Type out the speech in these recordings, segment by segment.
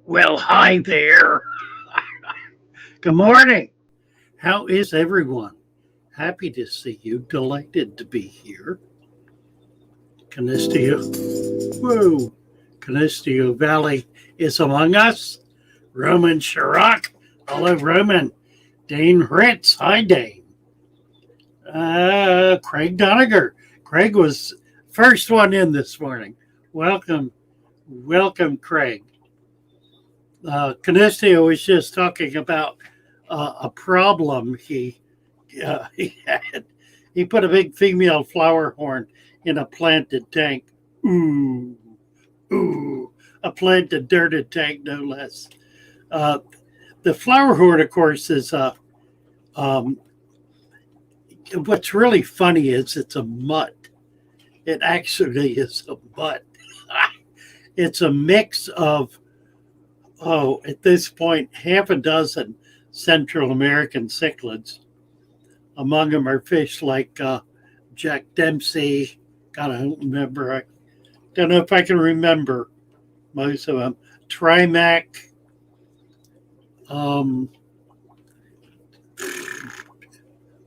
Well, hi there. Good morning. How is everyone? Happy to see you. Delighted to be here. Canisteo, whoa, Canisteo Valley is among us. Roman Chirac. Hello, Roman. Dane Ritz. Hi, Dane. Craig Doniger. Craig was first one in this morning. Welcome, welcome, Craig. Canisteo was just talking about a problem he had. He put a big female flower horn in a planted tank. Ooh, ooh, a planted dirted tank, no less. Uh, the flower horn, of course, is um, what's really funny is it's a mutt. It actually is a mutt. It's a mix of, at this point, half a dozen Central American cichlids. Among them are fish like Jack Dempsey. God, I don't remember. I don't know if I can remember most of them. Trimac. Um,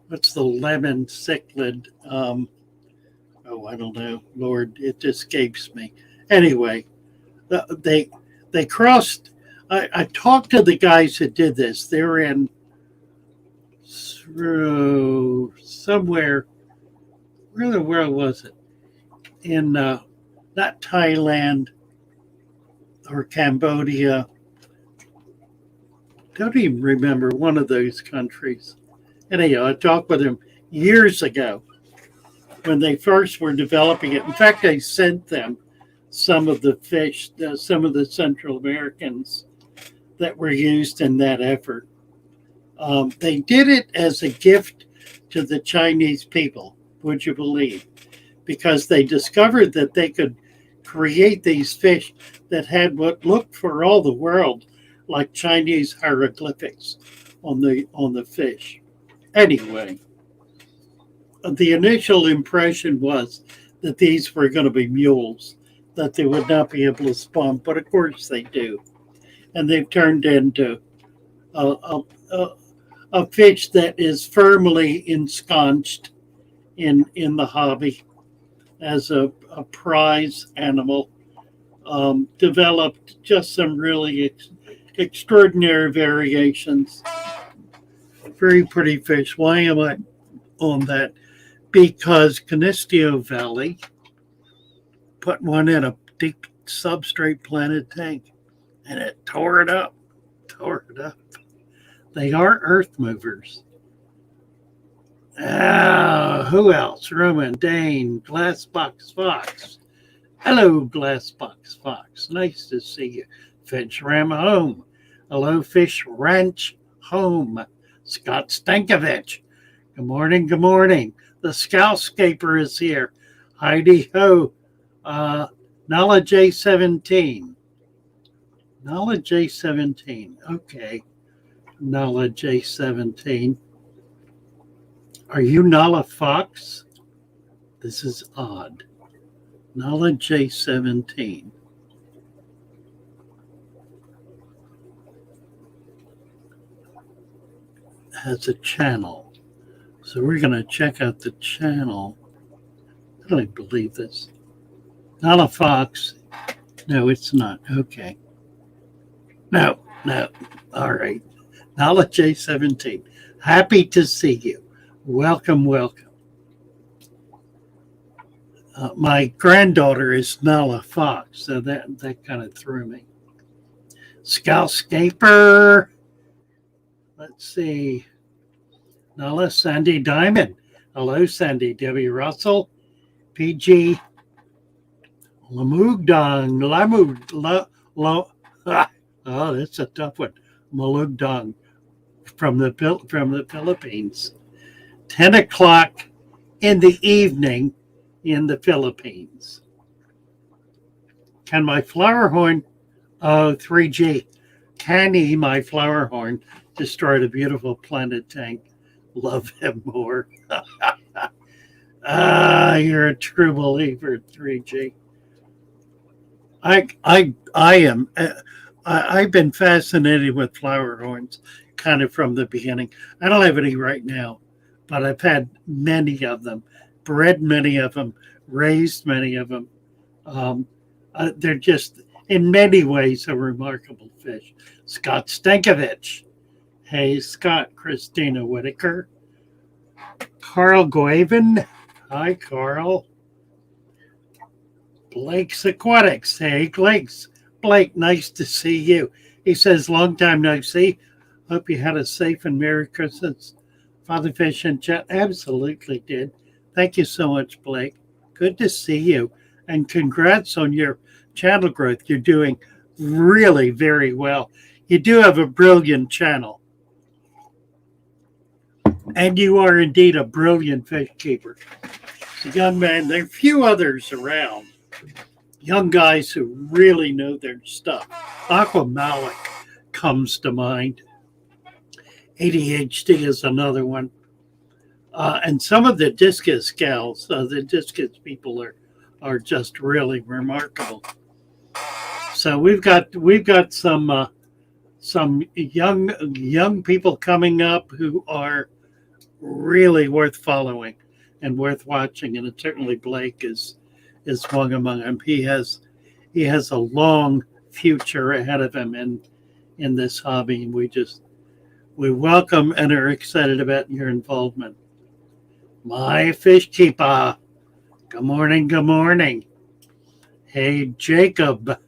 what's the lemon cichlid? I don't know. Lord, it escapes me. Anyway, they crossed. I talked to the guys that did this. They're in somewhere. Where in the world was it? In not Thailand or Cambodia. Don't even remember one of those countries. Anyhow, I talked with them years ago when they first were developing it. In fact, I sent them some of the fish, some of the Central Americans that were used in that effort. They did it as a gift to the Chinese people, would you believe? Because they discovered that they could create these fish that had what looked for all the world like Chinese hieroglyphics on the fish. Anyway, the initial impression was that these were going to be mules, that they would not be able to spawn, but of course they do. And they've turned into a fish that is firmly ensconced in the hobby as a prize animal. Developed just some really extraordinary variations. Very pretty fish. Why am I on that? Because Canisteo Valley put one in a deep substrate planted tank and it tore it up. They are earth movers. Who else? Roman, Dane, Glassbox Fox. Hello, Glassbox Fox. Nice to see you. Finch Ram Home. Hello, Fish Ranch Home. Scott Stankovich. Good morning, good morning. The Scoutscaper is here. Heidi Ho. Nala J17. Nala J17. Okay. Nala J17. Are you Nala Fox? This is odd. Nala J17. Has a channel. So we're going to check out the channel. I don't believe this. Nala Fox. No, it's not. Okay. No. All right. Nala J17. Happy to see you. Welcome. My granddaughter is Nala Fox, so that kind of threw me. Scoutscaper. Let's see. Nala Sandy Diamond. Hello, Sandy. Debbie Russell. PG Lamugdong, oh, that's a tough one. Malugdong from the Philippines. 10 o'clock in the evening in the Philippines. Can my flower horn, 3G, can he, my flower horn, destroy the beautiful planet tank? Love him more. You're a true believer, 3G. I've been fascinated with flower horns kind of from the beginning. I don't have any right now, but I've had many of them, bred many of them, raised many of them. They're just, in many ways, a remarkable fish. Scott Stankovich. Hey, Scott. Christina Whitaker. Carl Guaven. Hi, Carl. Blake's Aquatics. Hey, Blake, nice to see you. He says, long time no see. Hope you had a safe and Merry Christmas. Father Fish and Jet absolutely did. Thank you so much, Blake. Good to see you. And congrats on your channel growth. You're doing really very well. You do have a brilliant channel. And you are indeed a brilliant fish keeper. As a young man, there are few others around. Young guys who really know their stuff. Aqua Malik comes to mind. ADHD is another one. And some of the discus gals, the discus people are just really remarkable. So we've got some young people coming up who are really worth following and worth watching, and certainly Blake is one among them. He has a long future ahead of him in this hobby, and we welcome and are excited about your involvement. My fish keeper. Good morning, good morning. Hey, Jacob.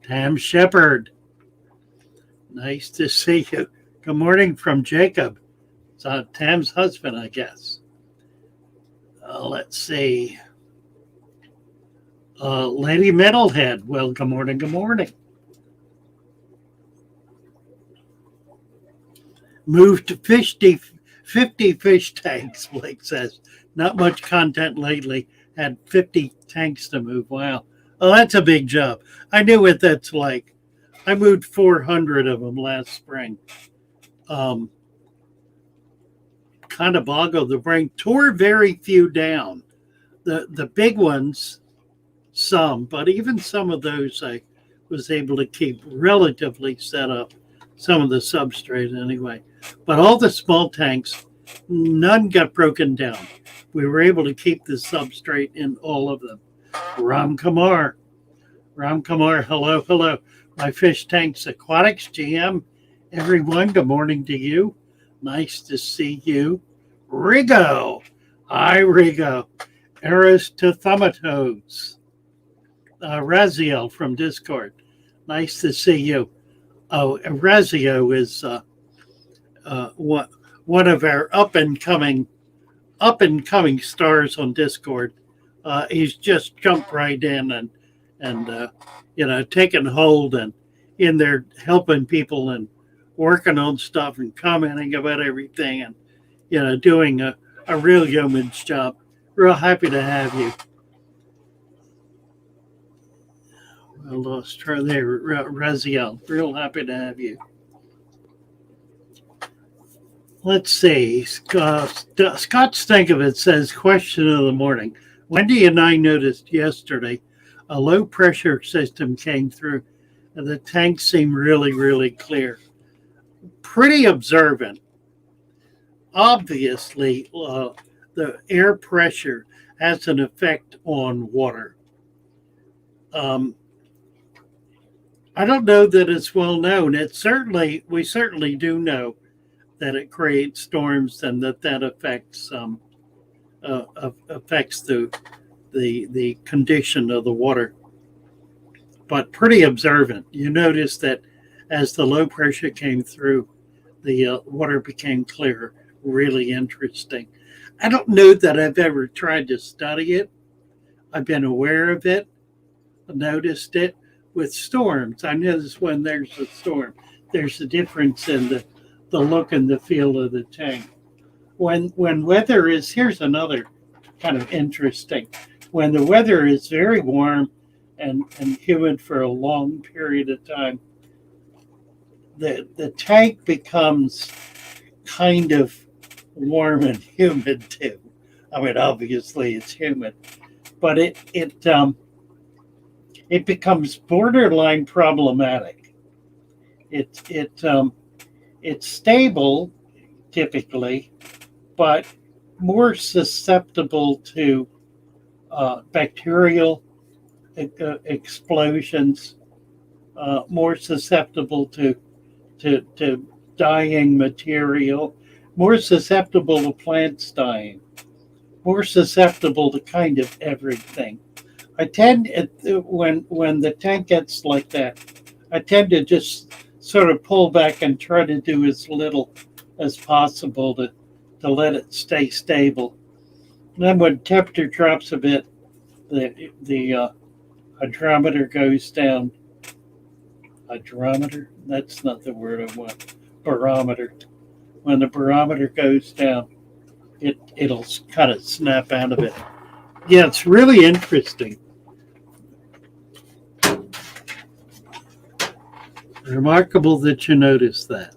Tam Shepherd. Nice to see you. Good morning from Jacob. It's Tam's husband, I guess. Let's see. Lady Metalhead. Well, good morning, good morning. Moved to 50 fish tanks, Blake says. Not much content lately. Had 50 tanks to move. Wow. Oh, that's a big job. I knew what that's like. I moved 400 of them last spring. Kind of boggled the brain. Tore very few down. The big ones, some, but even some of those I was able to keep relatively set up. Some of the substrate anyway. But all the small tanks, none got broken down. We were able to keep the substrate in all of them. Ram Kumar, hello. My Fish Tanks Aquatics GM, everyone, good morning to you. Nice to see you. Rigo, hi Rigo. Aristothamatos, Raziel from Discord, nice to see you. Oh, Razio is one of our up and coming stars on Discord. He's just jumped right in and taking hold and in there helping people and working on stuff and commenting about everything and doing a real yeoman's job. Real happy to have you. I lost her there, Raziel. Real happy to have you. Let's see. Scott Stankovich says, question of the morning. Wendy and I noticed yesterday a low pressure system came through and the tank seemed really, really clear. Pretty observant. Obviously, the air pressure has an effect on water. I don't know that it's well known. We certainly do know that it creates storms and that affects the condition of the water. But pretty observant. You notice that as the low pressure came through, the water became clearer. Really interesting. I don't know that I've ever tried to study it, I've been aware of it, noticed it with storms. I notice when there's a storm, there's a difference in the look and the feel of the tank. When weather is, here's another kind of interesting. When the weather is very warm and humid for a long period of time, the tank becomes kind of warm and humid too. I mean, obviously it's humid, but it becomes borderline problematic. It's stable typically, but more susceptible to bacterial explosions, more susceptible to dying material, more susceptible to plants dying, more susceptible to kind of everything. I tend, when the tank gets like that, I tend to just sort of pull back and try to do as little as possible to let it stay stable. And then when temperature drops a bit, the hydrometer goes down. Hydrometer? That's not the word I want. Barometer. When the barometer goes down, it'll kind of snap out of it. Yeah, it's really interesting. Remarkable that you noticed that,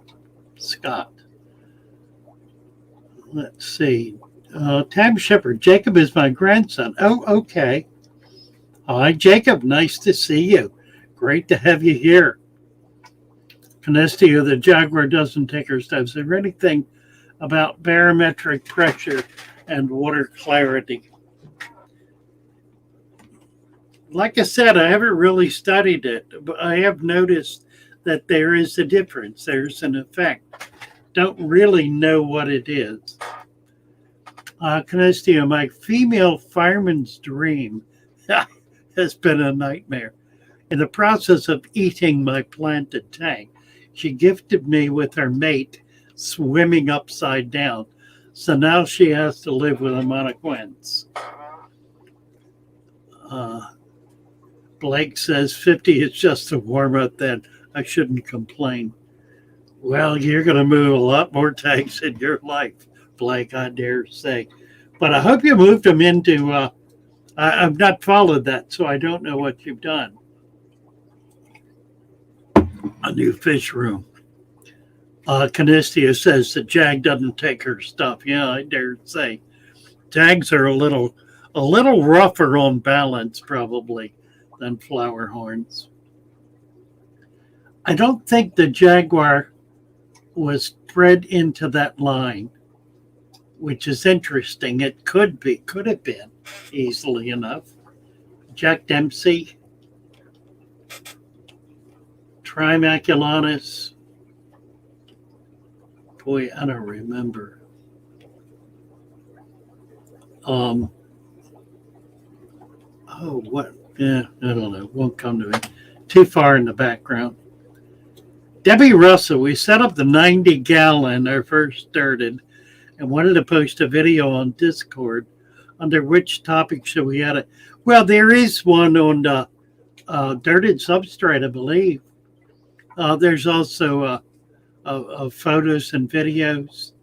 Scott. Let's see. Tam Shepard. Jacob is my grandson. Oh, okay. Hi, Jacob. Nice to see you. Great to have you here. Canestia, the Jaguar doesn't take her steps. Is there anything about barometric pressure and water clarity? Like I said, I haven't really studied it, but I have noticed that there is a difference. There's an effect. Don't really know what it is. Canestia, my female fireman's dream has been a nightmare. In the process of eating my planted tank, she gifted me with her mate swimming upside down. So now she has to live with a monoquence. Blake says 50 is just a warm-up, then I shouldn't complain. Well, you're going to move a lot more tanks in your life, Blake, I dare say. But I hope you moved them into, I've not followed that, so I don't know what you've done. A new fish room. Canistia says that Jag doesn't take her stuff. Yeah, I dare say. Jags are a little rougher on balance, probably, than flower horns. I don't think the Jaguar was bred into that line, which is interesting. It could have been easily enough. Jack Dempsey, Trimaculanus. Boy, I don't remember. Oh, what? Yeah, I don't know. Won't come to me. Too far in the background. Debbie Russell, we set up the 90-gallon, our first dirted, and wanted to post a video on Discord. Under which topic should we add it? Well, there is one on the dirted substrate, I believe. There's also photos and videos.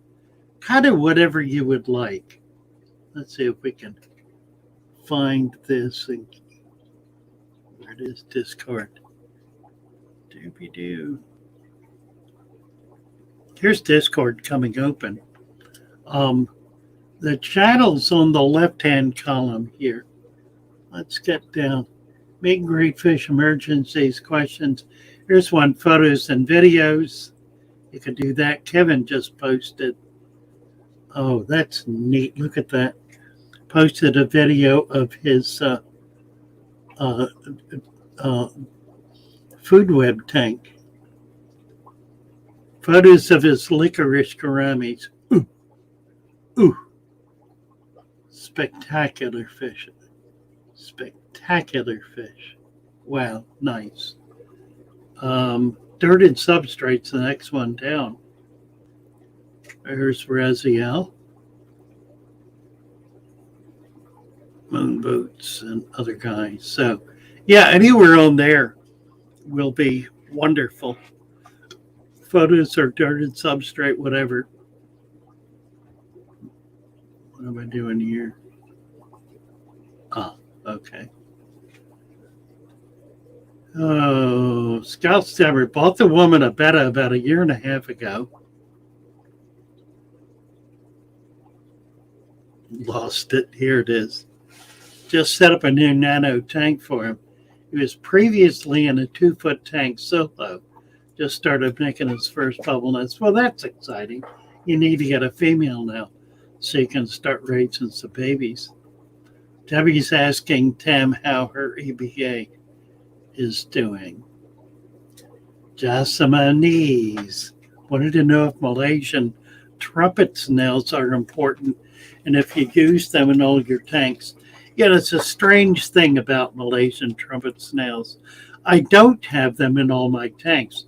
Kind of whatever you would like. Let's see if we can find this. And where it is, Discord. Doobie-doo. Here's Discord coming open. The channel's on the left-hand column here. Let's get down. Meet and greet fish emergencies, questions. Here's one, photos and videos. You could do that. Kevin just posted. Oh, that's neat. Look at that. Posted a video of his food web tank. Photos of his licorice gouramis. Ooh. Ooh. Spectacular fish. Spectacular fish. Wow, nice. Dirted substrates, the next one down. There's Raziel. Moonboot. Roberts and other guys. So, yeah, anywhere on there will be wonderful. Photos or darted substrate, whatever. What am I doing here? Ah, okay. Oh, Scout Stabber bought the woman a betta about a year and a half ago. Lost it. Here it is. Just set up a new nano tank for him. He was previously in a 2-foot tank solo. Just started making his first bubble nest. Well, that's exciting. You need to get a female now so you can start raising some babies. Debbie's asking Tam how her EBA is doing. Jasmine wanted to know if Malaysian trumpet snails are important and if you use them in all your tanks. Yeah, it's a strange thing about Malaysian trumpet snails. I don't have them in all my tanks.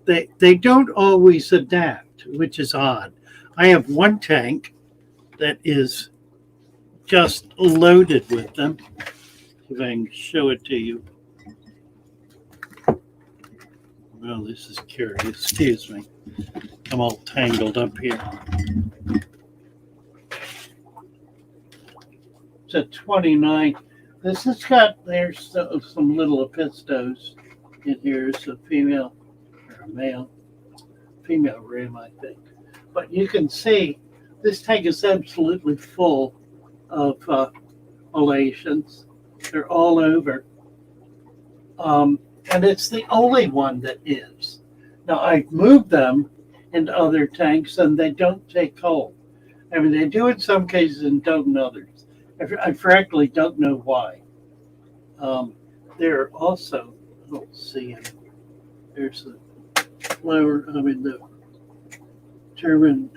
They don't always adapt, which is odd. I have one tank that is just loaded with them. If I can show it to you. Well, this is curious. Excuse me. I'm all tangled up here. It's a 29. This has got, there's some little apistos in here. It's a female or a male. Female rim, I think. But you can see this tank is absolutely full of Malaysians. They're all over. And it's the only one that is. Now, I've moved them into other tanks and they don't take cold. I mean, they do in some cases and don't in others. I frankly don't know why. There are also, let's see, there's the the German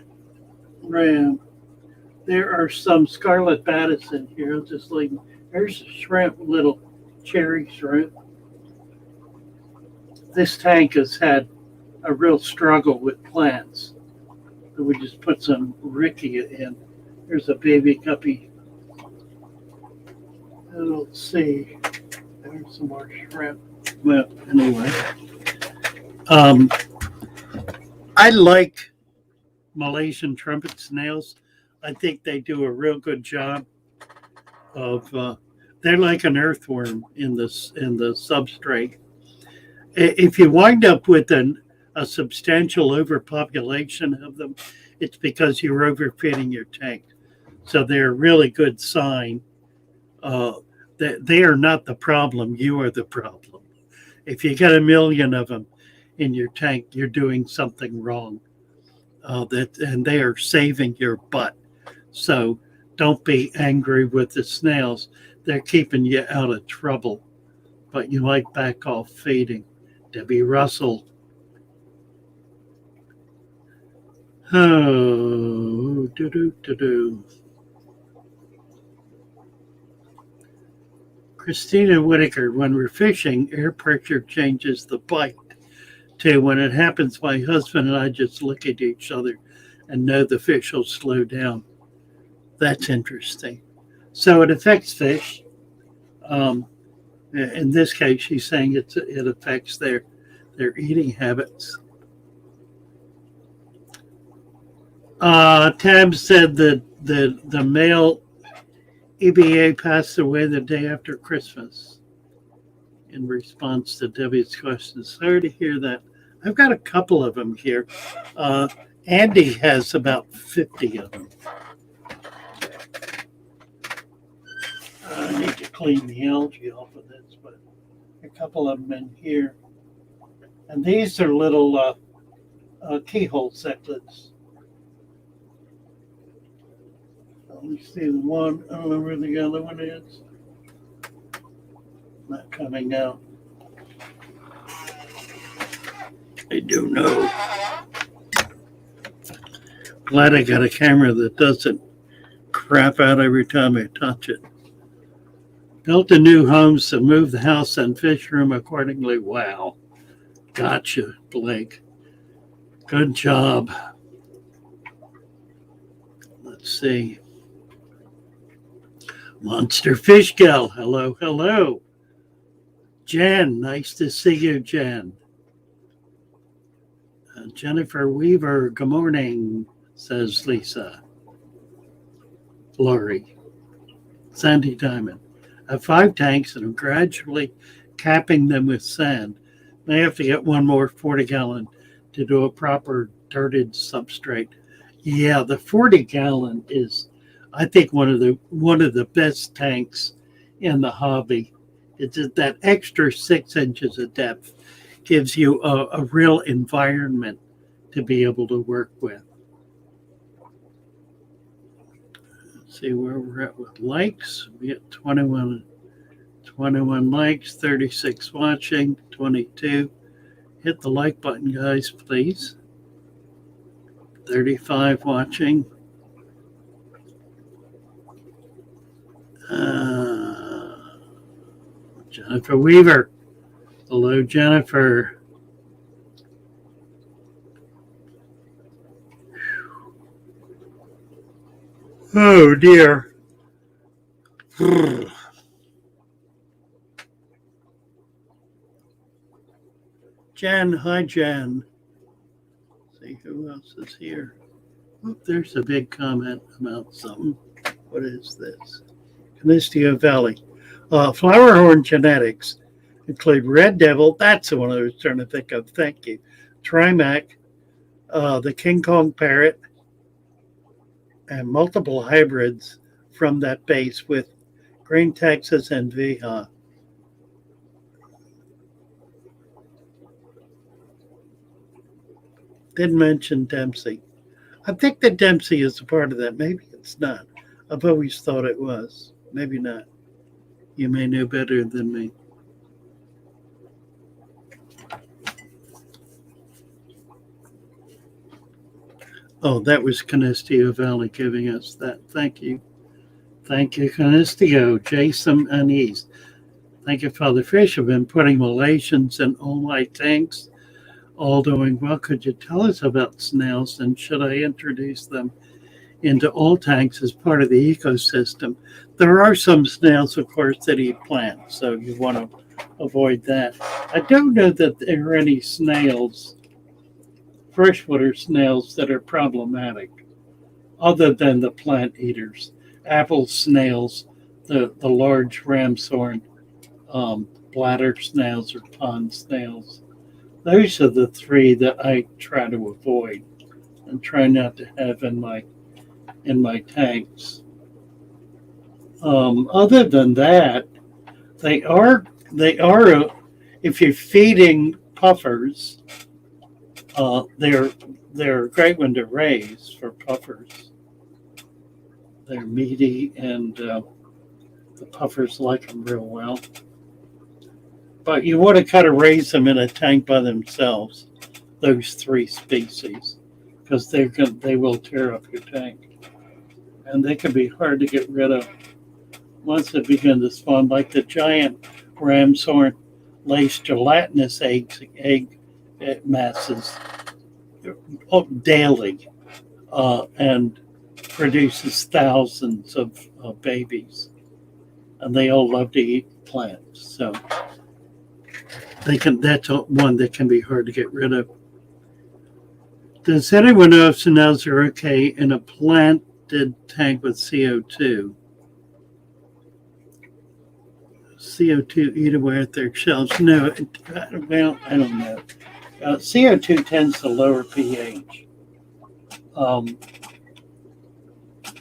ram. There are some scarlet battis in here. I'll just leave them. There's a shrimp, little cherry shrimp. This tank has had a real struggle with plants. So we just put some Rickia in. There's a baby guppy. Let's see. There's some more shrimp. Well, anyway. I like Malaysian trumpet snails. I think they do a real good job of. They're like an earthworm in the substrate. If you wind up with a substantial overpopulation of them, it's because you're overfeeding your tank. So they're a really good sign that they are not the problem. You are the problem. If you get 1 million of them in your tank, you're doing something wrong. And they are saving your butt. So don't be angry with the snails. They're keeping you out of trouble. But you might back off feeding. Debbie Russell. Oh, do. Christina Whitaker, when we're fishing, air pressure changes the bite. Too, when it happens, my husband and I just look at each other and know the fish will slow down. That's interesting. So it affects fish. In this case, she's saying it affects their eating habits. Tab said that the male EBA passed away the day after Christmas in response to Debbie's question. Sorry to hear that. I've got a couple of them here. Andy has about 50 of them. I need to clean the algae off of this, but a couple of them in here. And these are little keyhole cichlids. Let me see the one. I don't know where the other one is. Not coming out. I do know. Glad I got a camera that doesn't crap out every time I touch it. Built a new home, so moved the house and fish room accordingly. Wow. Gotcha, Blake. Good job. Let's see. Monster Fish Gal, hello, hello. Jen, nice to see you, Jen. Jennifer Weaver, good morning, says Lisa. Lori. Sandy Diamond. I have 5 tanks and I'm gradually capping them with sand. May have to get one more 40-gallon to do a proper dirted substrate. Yeah, the 40-gallon is, I think, one of the best tanks in the hobby. It's that extra 6 inches of depth gives you a real environment to be able to work with. Let's see where we're at with likes. We get 21 likes, 36 watching, 22. Hit the like button, guys, please. 35 watching. Jennifer Weaver. Hello, Jennifer. Oh, dear. Jen, hi, Jen. See who else is here. Oh, there's a big comment about something. What is this? Canisteo Valley. Flowerhorn genetics include Red Devil. That's the one I was trying to think of. Thank you. Trimac, the King Kong Parrot, and multiple hybrids from that base with Green Texas and Viha. Didn't mention Dempsey. I think that Dempsey is a part of that. Maybe it's not. I've always thought it was. Maybe not. You may know better than me. Oh, that was Canisteo Valley giving us that. Thank you. Thank you, Canisteo, Jason and East. Thank you, Father Fish. I've been putting Malaysians in all my tanks, all doing well. Could you tell us about snails and should I introduce them into all tanks as part of the ecosystem? There are some snails, of course, that eat plants, so you want to avoid that. I don't know that there are any snails, freshwater snails, that are problematic other than the plant eaters. Apple snails, the large ramshorn bladder snails or pond snails. Those are the 3 that I try to avoid and try not to have in my tanks. Other than that, they are if you're feeding puffers, they're a great one to raise for puffers. They're meaty and the puffers like them real well. But you want to kind of raise them in a tank by themselves, those 3 species, because they will tear up your tank. And they can be hard to get rid of once they begin to spawn, like the giant ramshorn lays gelatinous egg masses daily and produces thousands of babies. And they all love to eat plants. So that's one that can be hard to get rid of. Does anyone know if snails are okay in a planted tank with CO2? CO2 eat away at their shells. No, well, I don't know. CO2 tends to lower pH.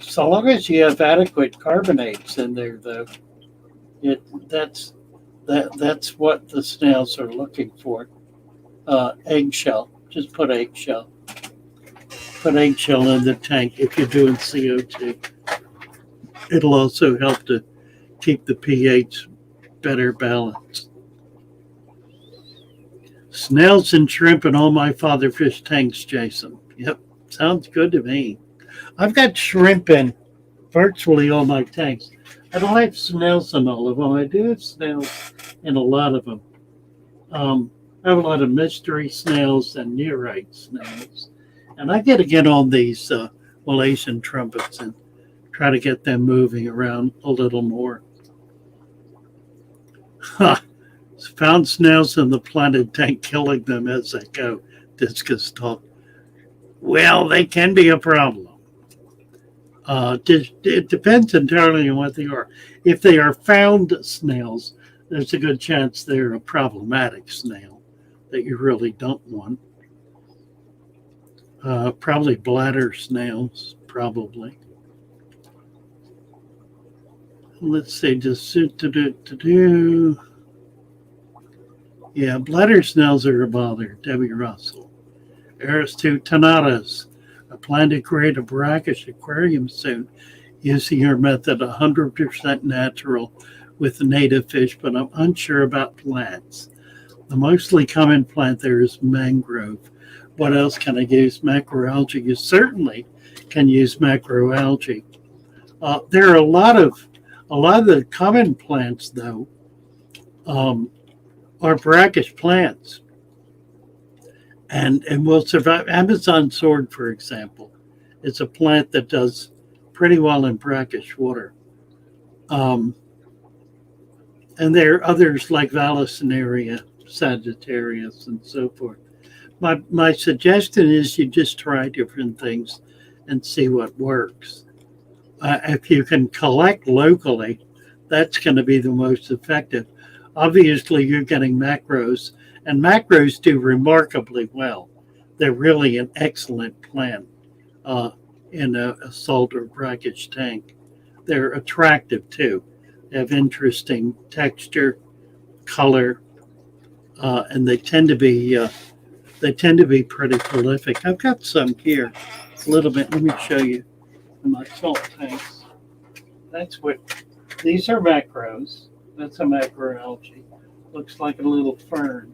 So long as you have adequate carbonates in there, though, that's what the snails are looking for. Eggshell. Just put eggshell. Put eggshell in the tank if you're doing CO2. It'll also help to keep the pH better balanced. Snails and shrimp in all my father fish tanks, Jason. Yep, sounds good to me. I've got shrimp in virtually all my tanks. I don't have snails in all of them. I do have snails in a lot of them. I have a lot of mystery snails and nearite snails. And I got to get on these Malaysian trumpets and try to get them moving around a little more. Huh. Found snails in the planted tank, killing them as they go. Discus talk. Well, they can be a problem. It depends entirely on what they are. If they are found snails, there's a good chance they're a problematic snail that you really don't want. Probably bladder snails, probably. Let's see, just do. Yeah, bladder snails are a bother. Debbie Russell. Aristu Tanatas. I plan to create a brackish aquarium soon using your method 100% natural with the native fish, but I'm unsure about plants. The mostly common plant there is mangrove. What else can I use? Macroalgae. You certainly can use macroalgae. There are a lot of the common plants though are brackish plants. And will survive. Amazon sword, for example, is a plant that does pretty well in brackish water. And there are others like Vallisneria, Sagittarius, and so forth. My suggestion is you just try different things and see what works. If you can collect locally, that's going to be the most effective. Obviously, you're getting macros, and macros do remarkably well. They're really an excellent plant in a salt or brackish tank. They're attractive too. They have interesting texture, color, and they tend to be pretty prolific. I've got some here, a little bit. Let me show you in my salt tanks. That's what these are macros. That's a macroalgae. Looks like a little fern.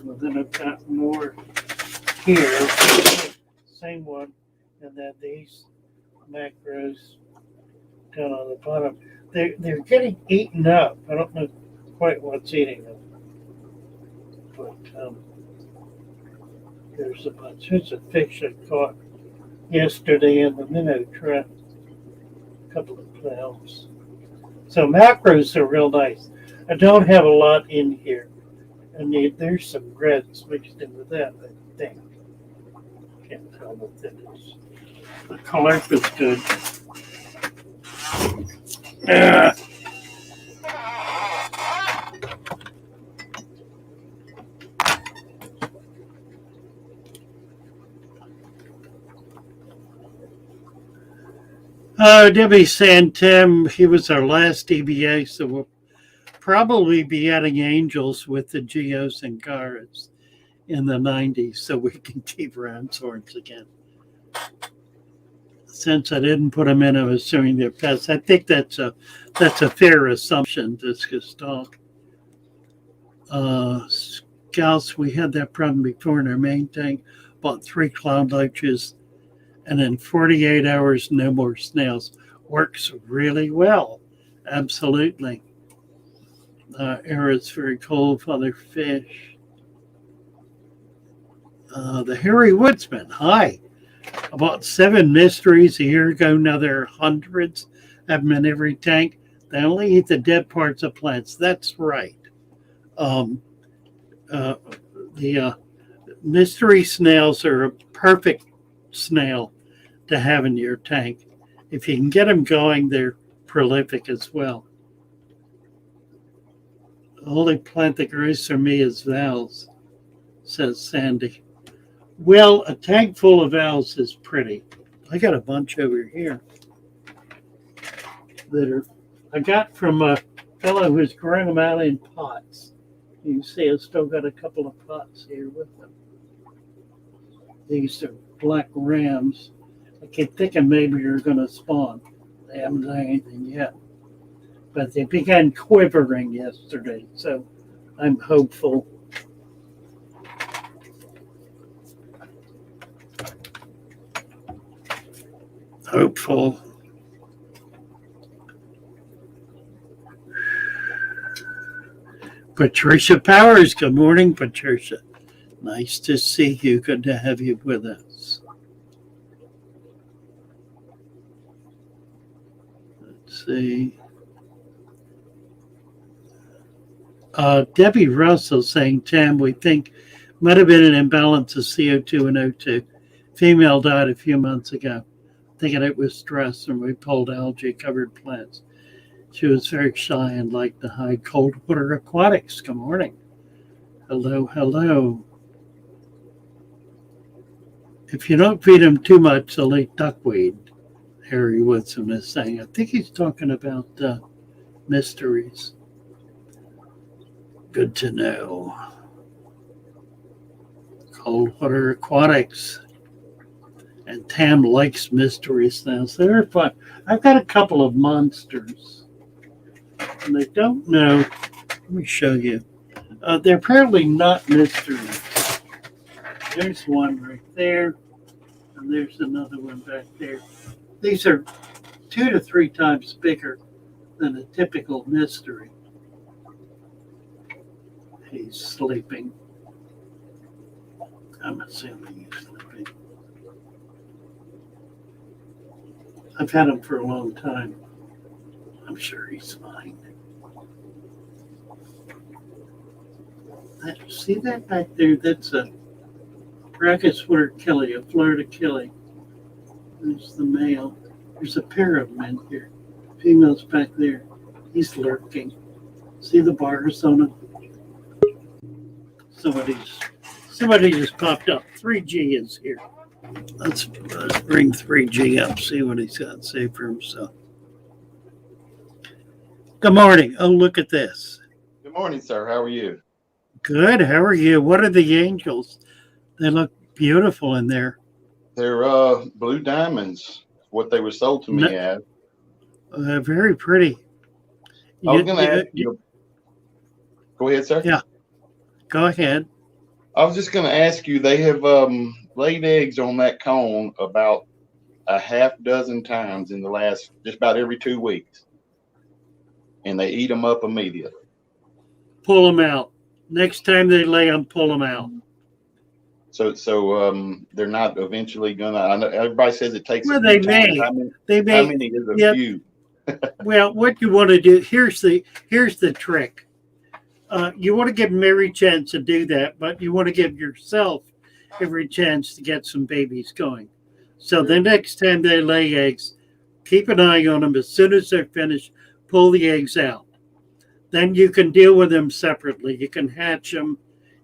Well, then I've got more here. Same one. And then these macros down on the bottom. They're getting eaten up. I don't know quite what's eating them. But there's a bunch. There's a fish I caught yesterday in the minnow trap. A couple of clouds. So macros are real nice. I don't have a lot in here. And there's some reds mixed in with that, I think. Can't tell what that is. The color is good. Debbie Santim, he was our last EBA, so we'll probably be adding angels with the Geos and Garas in the 90s so we can keep roundsworms again. Since I didn't put them in, I'm assuming they're pests. I think that's a fair assumption, Discus talk. Scouts, we had that problem before in our main tank. Bought 3 cloud loaches, and in 48 hours, no more snails. Works really well. Absolutely. Area's very cold for other fish. The Hairy Woodsman. Hi. I bought 7 mysteries a year ago. Now there are hundreds. Have them in every tank. They only eat the dead parts of plants. That's right. The mystery snails are a perfect snail to have in your tank. If you can get them going, they're prolific as well. The only plant that grows for me is vowels, says Sandy. Well, a tank full of vowels is pretty. I got a bunch over here that I got from a fellow who's growing them out in pots. You can see I've still got a couple of pots here with them. These are black rams. I keep thinking maybe you're going to spawn. They haven't done anything yet. But they began quivering yesterday, so I'm hopeful. Patricia Powers, good morning, Patricia. Nice to see you. Good to have you with us. Let's see. Debbie Russell saying, Tam, we think might have been an imbalance of CO2 and O2. Female died a few months ago, thinking it was stress when we pulled algae covered plants. She was very shy and liked to hide cold water aquatics. Good morning. Hello, hello. If you don't feed them too much, they'll eat duckweed, Harry Woodson is saying. I think he's talking about mysteries. Good to know. Cold water aquatics. And Tam likes mysteries now, so they're fun. I've got a couple of monsters. And I don't know. Let me show you. They're apparently not mysteries. There's one right there. And there's another one back there. These are 2 to 3 times bigger than a typical mystery. He's sleeping. I'm assuming he's sleeping. I've had him for a long time. I'm sure he's fine. See that back there? That's a brackish water killie, a Florida killie. There's the male. There's a pair of them in here. Female's back there. He's lurking. See the bars on him? Somebody just popped up. 3G is here. Let's bring 3G up, see what he's got to say for himself. Good morning. Oh, look at this. Good morning, sir. How are you? Good. How are you? What are the angels? They look beautiful in there. They're blue diamonds, what they were sold to me as. Very pretty. I was going to ask you. Go ahead, sir. Yeah. Go ahead. I was just going to ask you, they have laid eggs on that cone about a half dozen times in the last, just about every 2 weeks. And they eat them up immediately. Pull them out. Next time they lay them, pull them out. So they're not eventually going to, I know everybody says it takes well, a they few may. times. They may. How many is a few? Well, what you want to do, here's the trick. You want to give them every chance to do that, but you want to give yourself every chance to get some babies going. So the next time they lay eggs, keep an eye on them. As soon as they're finished, pull the eggs out. Then you can deal with them separately. You can hatch them.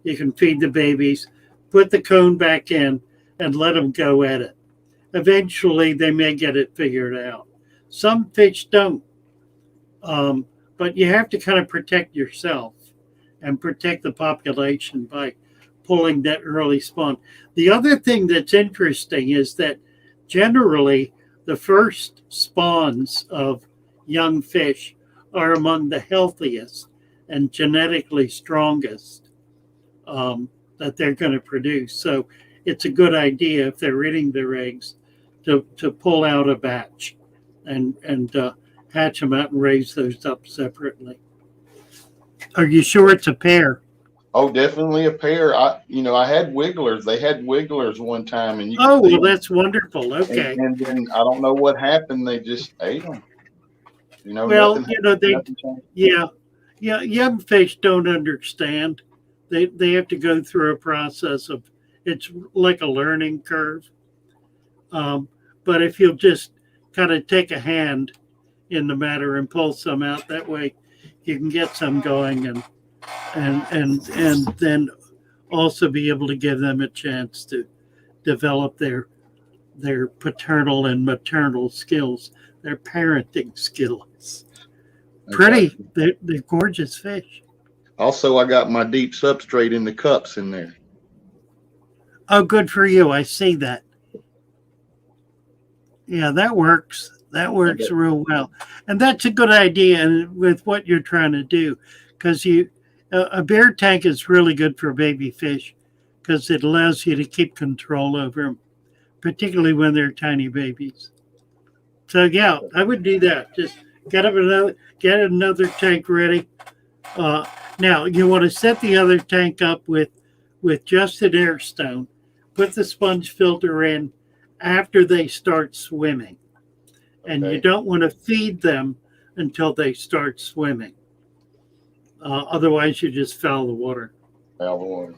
You can feed the babies, put the cone back in, and let them go at it. Eventually, they may get it figured out. Some fish don't. But you have to kind of protect yourself and protect the population by pulling that early spawn. The other thing that's interesting is that generally the first spawns of young fish are among the healthiest and genetically strongest that they're going to produce. So it's a good idea if they're eating their eggs to pull out a batch and hatch them out and raise those up separately. Are you sure it's a pair? Oh, definitely a pair. I had wigglers. They had wigglers one time, and well, that's wonderful. Okay. And then I don't know what happened. They just ate them. Well, young fish don't understand. They have to go through a process of, it's like a learning curve. But if you'll just kind of take a hand in the matter and pull some out, that way you can get some going and then also be able to give them a chance to develop their paternal and maternal skills, their parenting skills. Pretty. They're gorgeous fish. Also, I got my deep substrate in the cups in there. Oh, good for you. I see that. Yeah, that works. That works real well. And that's a good idea and with what you're trying to do, because a bear tank is really good for baby fish because it allows you to keep control over them, particularly when they're tiny babies. So yeah, I would do that. Just get another tank ready. Now you want to set the other tank up with just an air stone. Put the sponge filter in after they start swimming. and you Okay. don't want to feed them until they start swimming. Otherwise, you just foul the water. Alvin.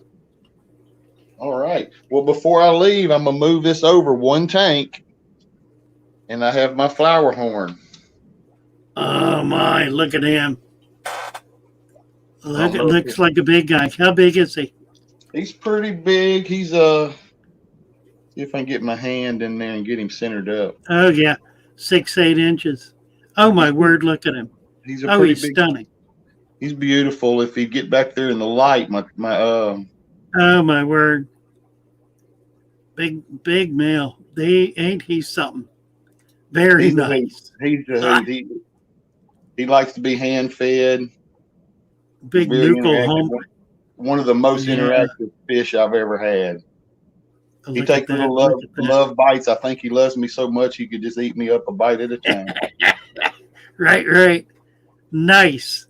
All right. Well, before I leave, I'm gonna move this over one tank, and I have my flower horn. Oh my! Look at him. I don't Look, it know looks like a big guy. How big is he? he's pretty big. He's see if I can get my hand in there and get him centered up. Oh yeah, 6, 8 inches. Oh my He's word! Look at him. he's a Oh, pretty he's big. stunning. He's beautiful. If he'd get back there in the light, my Oh my word! Big male. They ain't he something? Very he's a hoot. nice. He's a Ah, hoot. He likes to be hand fed. He's big very nuchal interactive. home. One of the most Yeah. interactive fish I've ever had. He Look at takes that. little Look at that. love bites. I think he loves me so much he could just eat me up a bite at a time. Right, right. Nice.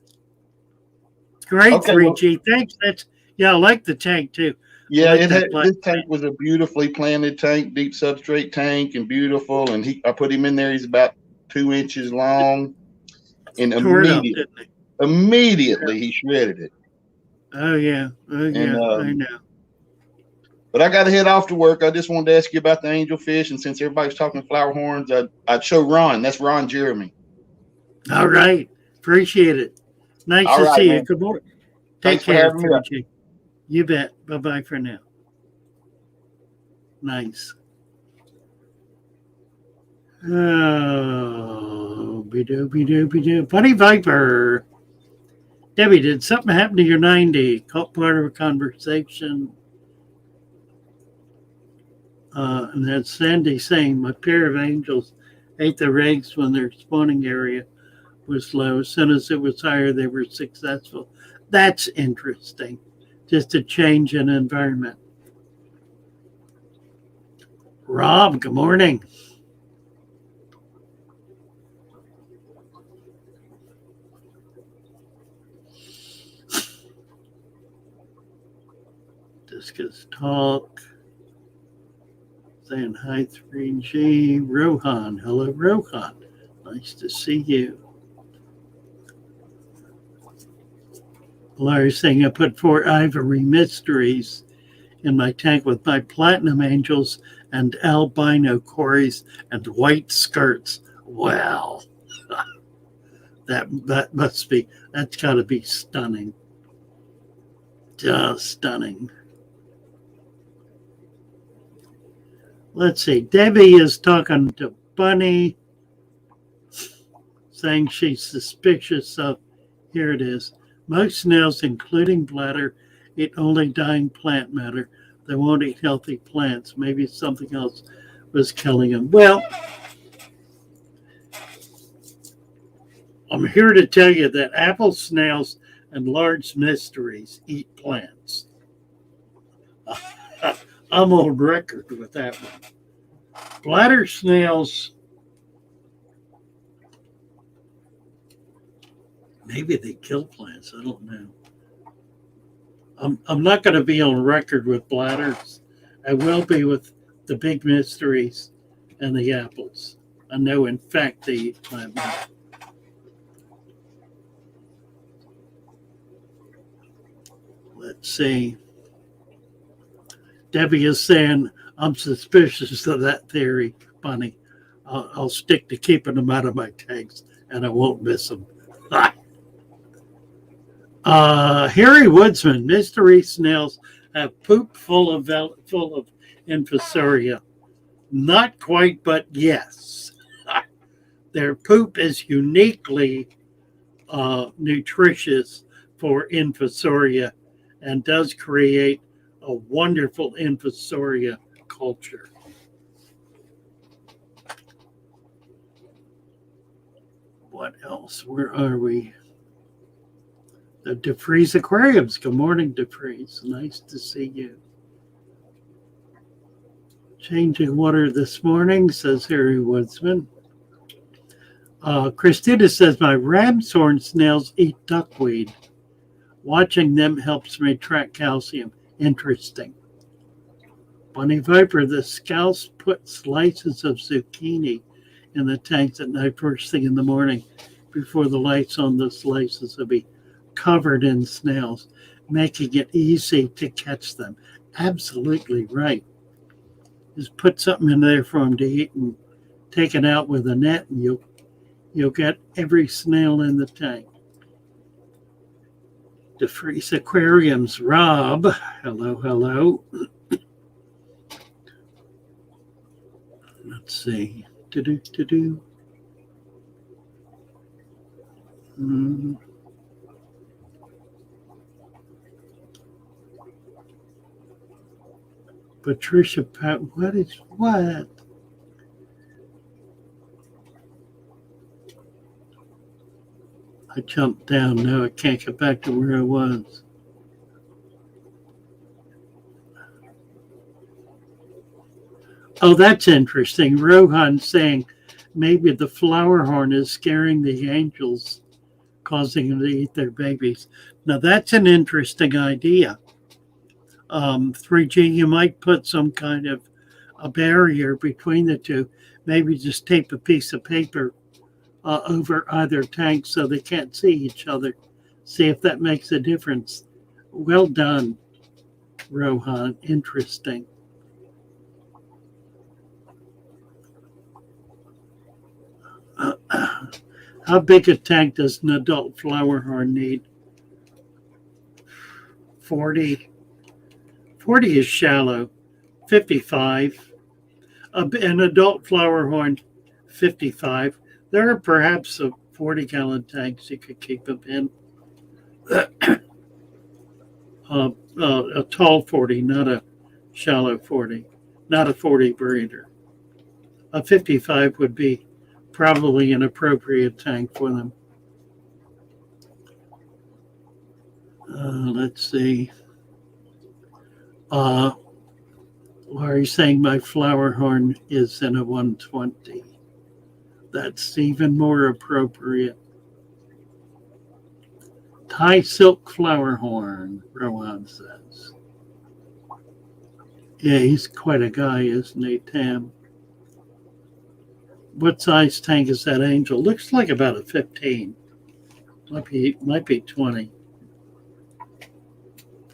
Great Okay, well, 3G. Thanks. That's I like the tank too. I yeah, like that black this tank was a beautifully planted tank, deep substrate tank, and beautiful. And I put him in there. He's about 2 inches long, and tore it up, didn't they? immediately he shredded it. Oh yeah. Oh And yeah. I know. but I got to head off to work. I just wanted to ask you about the angelfish, and since everybody's talking flower horns, I'd show Ron. That's Ron Jeremy. All right. Appreciate it. Nice All to right, see you. man. Good morning. Take Thanks for care, having me. 3G. You bet. Bye bye for now. Nice. Oh, be-do. Funny Viper. Debbie, did something happen to your 90? Caught part of a conversation. And then Sandy saying, my pair of angels ate their eggs when their spawning area was low. As soon as it was higher, they were successful. That's interesting. Just a change in environment. Rob, good morning. Discus talk. Saying hi, 3G. Rohan. Hello, Rohan. Nice to see you. Larry saying I put 4 ivory mysteries in my tank with my platinum angels and albino cories and white skirts. Wow. That's got to be stunning. Just stunning. Let's see. Debbie is talking to Bunny, saying she's suspicious of, here it is, most snails, including bladder, eat only dying plant matter. They won't eat healthy plants. Maybe something else was killing them. Well, I'm here to tell you that apple snails and large mysteries eat plants. I'm on record with that one. Bladder snails, maybe they kill plants. I don't know. I'm not going to be on record with bladders. I will be with the big mysteries and the apples. I know, in fact, they eat plant matter. Let's see. Debbie is saying, I'm suspicious of that theory, Bunny. I'll stick to keeping them out of my tanks, and I won't miss them. Harry Woodsman, mystery snails have poop full of infusoria. Not quite, but yes. Their poop is uniquely nutritious for infusoria and does create a wonderful infusoria culture. What else? Where are we? The DeFreeze Aquariums. Good morning, DeFreeze. Nice to see you. Changing water this morning, says Harry Woodsman. Christina says, my ram's horn snails eat duckweed. Watching them helps me track calcium. Interesting. Bunny Viper, the scouts put slices of zucchini in the tanks at night, first thing in the morning, before the lights on the slices will be covered in snails, making it easy to catch them. Absolutely right. Just put something in there for them to eat and take it out with a net, and you'll get every snail in the tank. DeFreeze Aquariums, Rob. Hello, hello. Let's see. Do. Patricia Pat, what is what? I jumped down. Now I can't get back to where I was. Oh, that's interesting. Rohan saying maybe the flower horn is scaring the angels, causing them to eat their babies. Now that's an interesting idea. 3G, you might put some kind of a barrier between the two. Maybe just tape a piece of paper over either tank so they can't see each other. See if that makes a difference. Well done, Rohan. Interesting. How big a tank does an adult flower horn need? 40. 40 is shallow. 55. An adult flower horn, 55. There are perhaps 40-gallon tanks you could keep them in. A tall 40, not a shallow 40, not a 40 breeder. A 55 would be probably an appropriate tank for them. Let's see. Larry's saying my flower horn is in a 120. That's even more appropriate. Thai silk flower horn, Rowan says. Yeah, he's quite a guy, isn't he, Tam? What size tank is that, Angel? Looks like about a 15. Might be 20.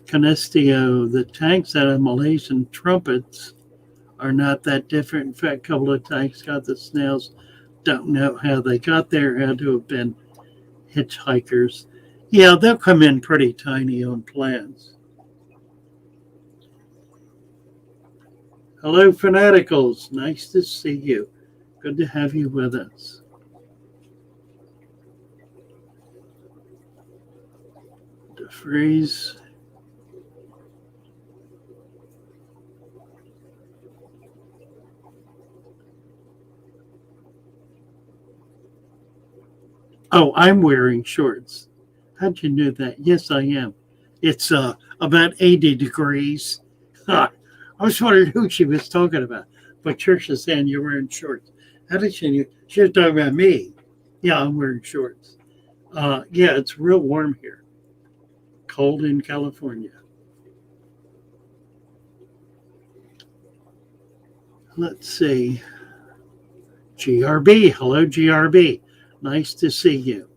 Canestio, the tanks that have Malaysian trumpets are not that different. In fact, a couple of tanks got the snails. Don't know how they got there. Had to have been hitchhikers. Yeah, they'll come in pretty tiny on plans. Hello, Fanaticals. Nice to see you. Good to have you with us. DeFreeze. Oh, I'm wearing shorts. How'd you know that? Yes, I am. It's about 80 degrees. I was wondering who she was talking about. But Patricia's saying you're wearing shorts. How did she know? She was talking about me. Yeah, I'm wearing shorts. Yeah, it's real warm here. Cold in California. Let's see. GRB. Hello, GRB. Nice to see you.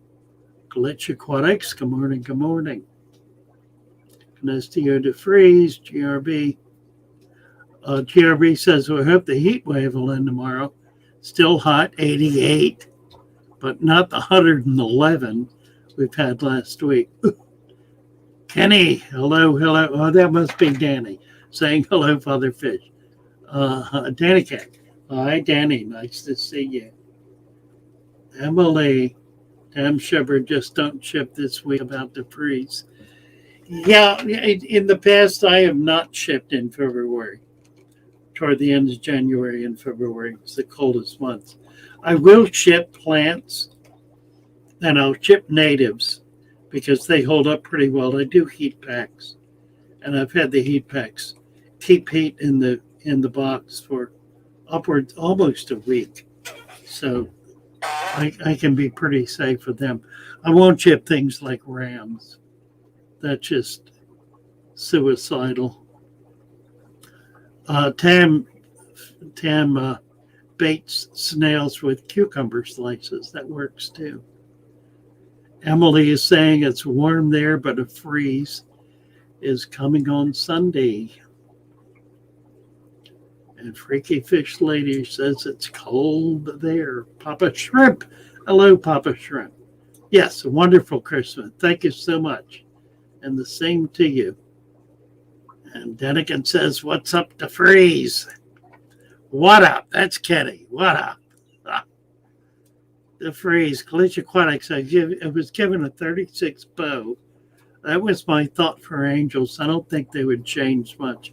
Glitch Aquatics. Good morning. Good morning. Canestio DeFreeze. GRB. GRB says, we hope the heat wave will end tomorrow. Still hot, 88, but not the 111 we've had last week. Kenny, hello, hello. Oh, that must be Danny saying hello, Father Fish. Danny Cat. Hi, Danny. Nice to see you. Emily, damn Shepherd, just don't ship this week about the freeze. Yeah, in the past, I have not shipped in February. Toward the end of January and February. It's the coldest months. I will ship plants and I'll ship natives because they hold up pretty well. I do heat packs and I've had the heat packs keep heat in the box for upwards almost a week. So I can be pretty safe with them. I won't ship things like rams. That's just suicidal. Tam baits snails with cucumber slices. That works too. Emily is saying it's warm there, but a freeze is coming on Sunday. And Freaky Fish Lady says it's cold there. Papa Shrimp. Hello, Papa Shrimp. Yes, a wonderful Christmas. Thank you so much. And the same to you. And Denikin says, what's up to freeze? What up? That's Kenny. What up? The freeze. Glitch Aquatics. It was given a 36 bow. That was my thought for angels. I don't think they would change much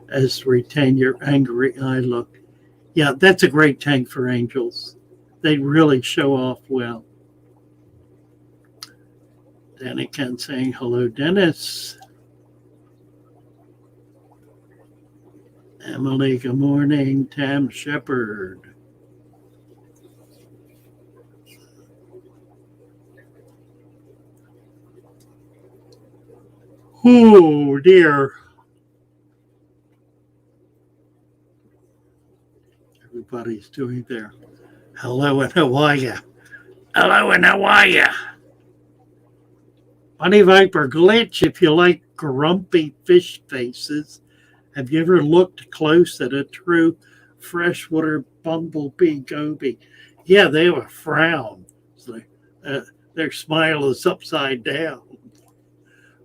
as to retain your angry eye look. Yeah, that's a great tank for angels. They really show off well. Denikin saying hello, Dennis. Emily, good morning. Tam Shepherd. Oh, dear. Everybody's doing their hello and how are ya? Hello and how are ya? Bunny Viper Glitch, if you like grumpy fish faces, have you ever looked close at a true freshwater bumblebee goby? Yeah, they have a frown. So their smile is upside down.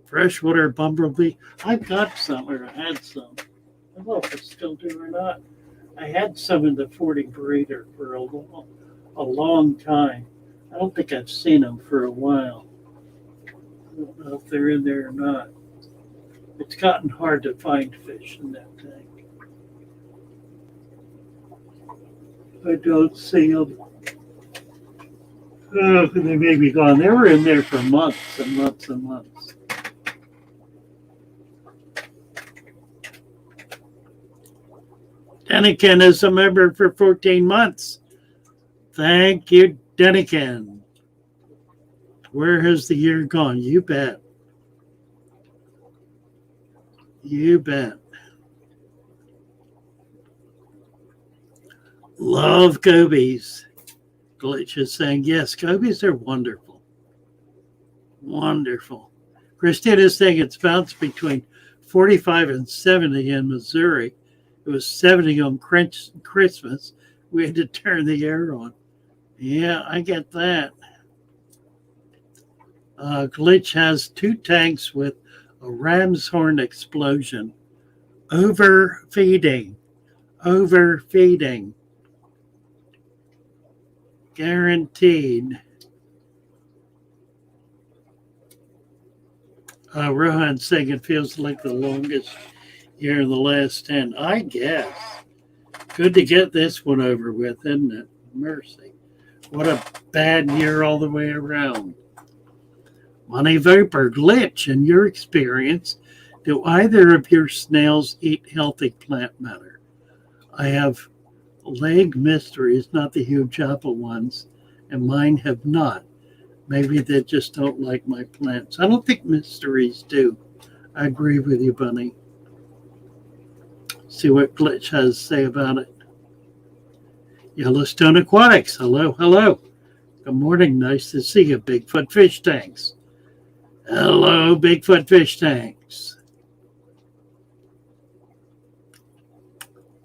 Freshwater bumblebee. I've got some, or I had some. I don't know if I still do or not. I had some in the 40 breeder for a long time. I don't think I've seen them for a while. I don't know if they're in there or not. It's gotten hard to find fish in that tank. I don't see them. Oh, they may be gone. They were in there for months and months and months. Denikin is a member for 14 months. Thank you, Denikin. Where has the year gone? You bet. You bet. Love gobies. Glitch is saying, yes, gobies are wonderful. Wonderful. Christina is saying it's bounced between 45 and 70 in Missouri. It was 70 on Christmas. We had to turn the air on. Yeah, I get that. Glitch has 2 tanks with a ram's horn explosion. Overfeeding. Overfeeding. Guaranteed. Rohan saying it feels like the longest year in the last 10. I guess. Good to get this one over with, isn't it? Mercy. What a bad year all the way around. Money Vapor Glitch, in your experience, do either of your snails eat healthy plant matter? I have leg mysteries, not the huge apple ones, and mine have not. Maybe they just don't like my plants. I don't think mysteries do. I agree with you, Bunny. See what Glitch has to say about it. Yellowstone Aquatics. Hello, hello. Good morning. Nice to see you, Bigfoot Fish Tanks. Hello, Bigfoot Fish Tanks.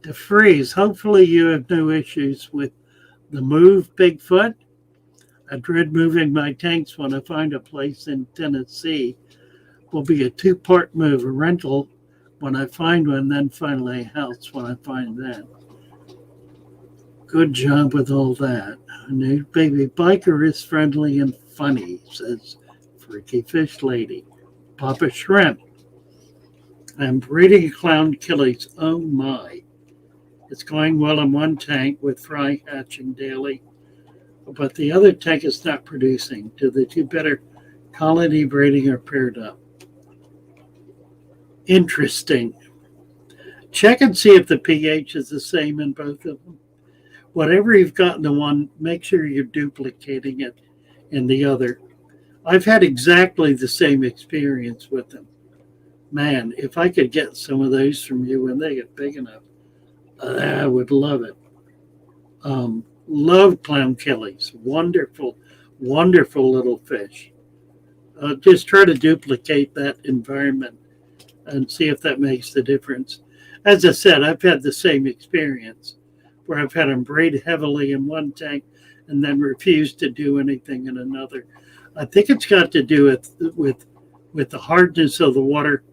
To freeze. Hopefully you have no issues with the move, Bigfoot. I dread moving my tanks when I find a place in Tennessee. Will be a 2-part move, a rental when I find one, then finally a house when I find that. Good job with all that. New baby biker is friendly and funny, says Freaky Fish Lady. Papa Shrimp. I'm breeding clown killies. Oh my. It's going well in one tank with fry hatching daily, but the other tank is not producing. Do the two better colony breeding or paired up? Interesting. Check and see if the pH is the same in both of them. Whatever you've got in the one, make sure you're duplicating it in the other. I've had exactly the same experience with them. Man, if I could get some of those from you when they get big enough, I would love it. Love clown killies. Wonderful, wonderful little fish. Just try to duplicate that environment and see if that makes the difference. As I said, I've had the same experience where I've had them breed heavily in one tank and then refuse to do anything in another. I think it's got to do with the hardness of the water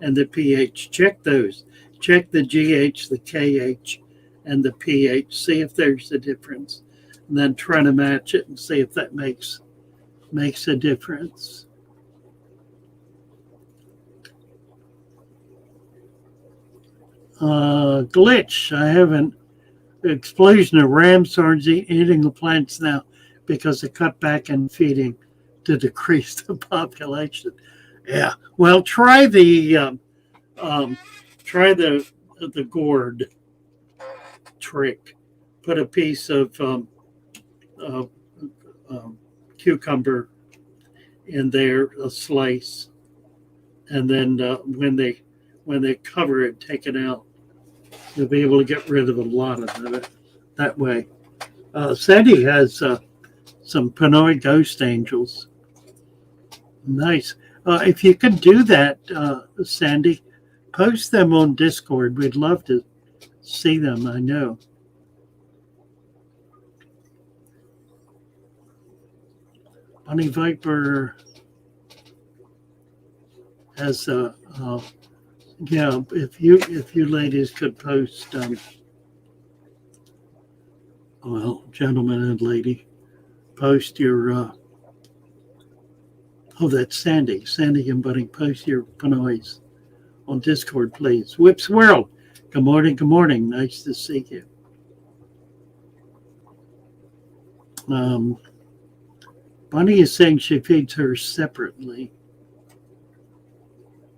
and the pH. Check those. Check the GH, the KH, and the pH. See if there's a difference, and then try to match it and see if that makes a difference. Glitch. I have an explosion of ramsarns eating the plants now because they cut back in feeding to decrease the population. Yeah. Well, try the gourd trick. Put a piece of uh, cucumber in there, a slice, and then when they cover it, take it out. You'll be able to get rid of a lot of it that way. Sandy has some Pinoy ghost angels. Nice. If you could do that, Sandy, post them on Discord. We'd love to see them, I know. Bunny Viper has yeah, if you ladies could post, well, gentlemen and lady, post your, oh, that's Sandy. Sandy and Bunny, post your Pinoys on Discord, please. Whips World, good morning, good morning. Nice to see you. Bunny is saying she feeds her separately.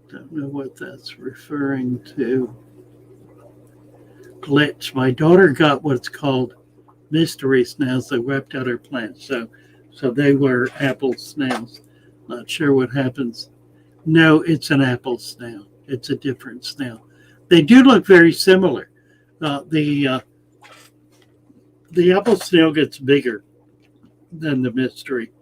Don't know what that's referring to. Glitch. My daughter got what's called mystery snails that wept out her plants. So they were apple snails. Not sure what happens. No, it's an apple snail. It's a different snail. They do look very similar. The apple snail gets bigger than the mystery.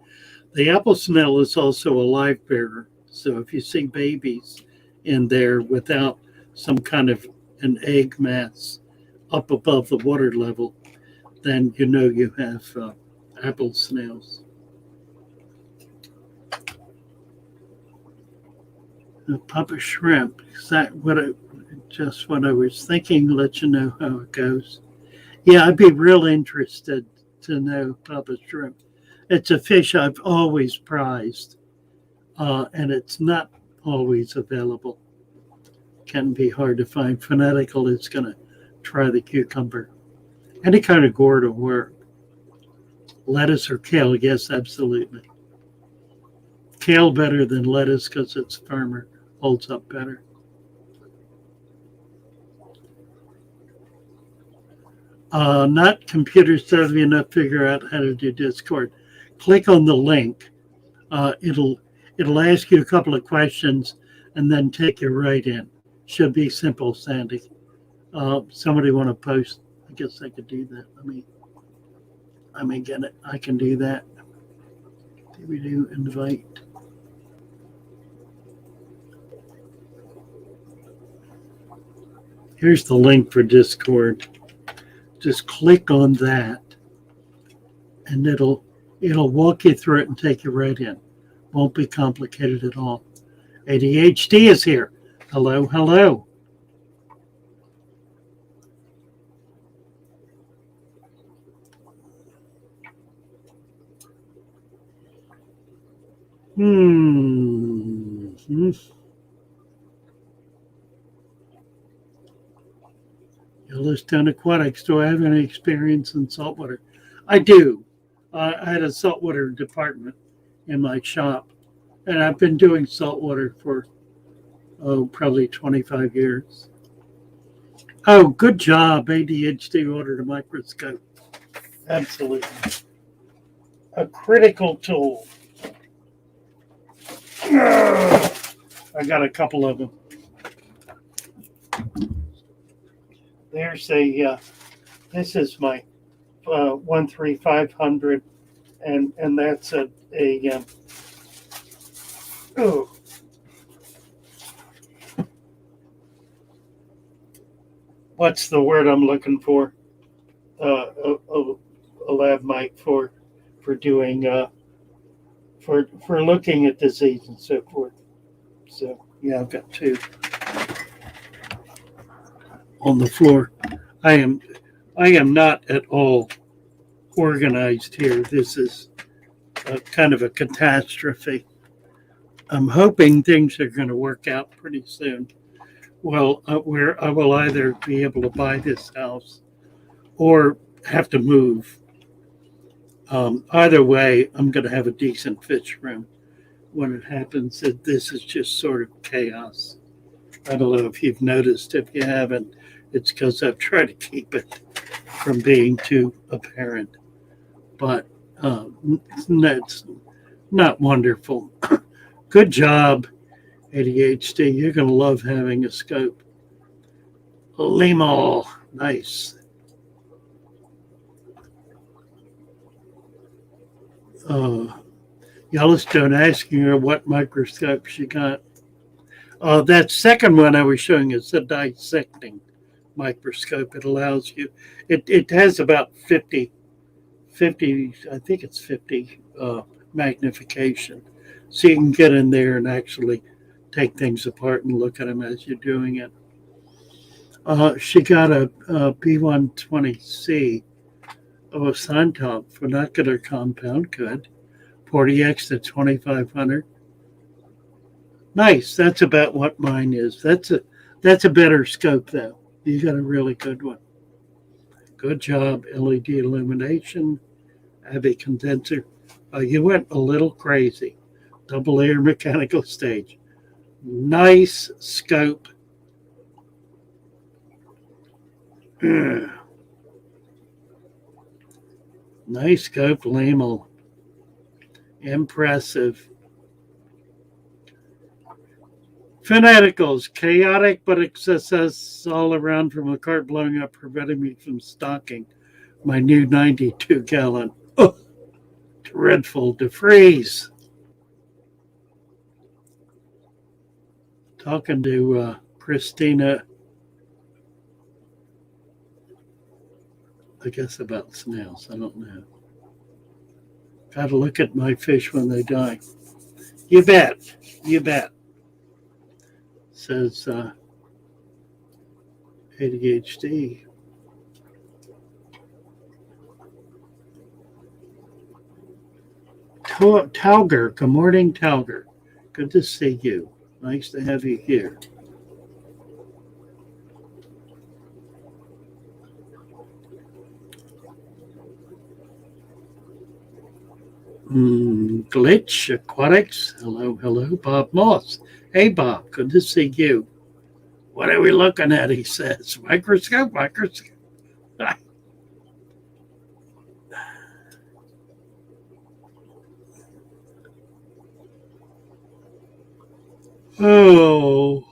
The apple snail is also a live bearer. So if you see babies in there without some kind of an egg mass up above the water level, then you know you have apple snails. Papa Shrimp, is that what I was thinking, let you know how it goes. Yeah, I'd be real interested to know Papa Shrimp. It's a fish I've always prized, and it's not always available. Can be hard to find. Fanatical is going to try the cucumber. Any kind of gourd will work. Lettuce or kale, yes, absolutely. Kale better than lettuce because it's firmer, holds up better. Not computer savvy enough to figure out how to do Discord. Click on the link. It'll ask you a couple of questions and then take you right in. Should be simple, Sandy. Somebody want to post? I guess I could do that. Let me get it. I can do that. Did we do invite? Here's the link for Discord. Just click on that, and it'll walk you through it and take you right in. Won't be complicated at all. ADHD is here. Hello, hello. Yellowstone Aquatics. Do I have any experience in saltwater? I do. I had a saltwater department in my shop, and I've been doing saltwater for probably 25 years. Oh, good job. ADHD ordered a microscope. Absolutely. A critical tool. I got a couple of them. There's this is my 13500, and that's oh, what's the word I'm looking for? A lab mic for doing for looking at disease and so forth. So yeah, I've got two on the floor. I am not at all organized here. This is kind of a catastrophe. I'm hoping things are going to work out pretty soon. Well, where I will either be able to buy this house or have to move. Either way, I'm going to have a decent fish room when it happens. This is just sort of chaos. I don't know if you've noticed. If you haven't, it's because I've tried to keep it from being too apparent. But that's not wonderful. Good job, ADHD. You're going to love having a scope. Limo, nice. Yellowstone asking her what microscope she got. That second one I was showing is a dissecting microscope. It allows you, it has about 50, I think it's 50 magnification. So you can get in there and actually take things apart and look at them as you're doing it. She got a B120C of a Scientop vernacular compound. Good. 40X to 2500. Nice. That's about what mine is. That's a better scope though. You got a really good one. Good job. LED illumination. Abbey condenser. You went a little crazy. Double layer mechanical stage. Nice scope. Nice scope, Lamel. Impressive. Fanaticals, chaotic but excess all around from a cart blowing up, preventing me from stocking my new 92-gallon. Oh, dreadful to freeze. Talking to Christina, I guess about snails. I don't know. Got to look at my fish when they die. You bet. You bet. Says ADHD. Tauger. Good morning, Tauger. Good to see you. Nice to have you here. Glitch Aquatics. Hello, hello. Bob Moss. Hey, Bob. Good to see you. What are we looking at? He says. Microscope. Oh.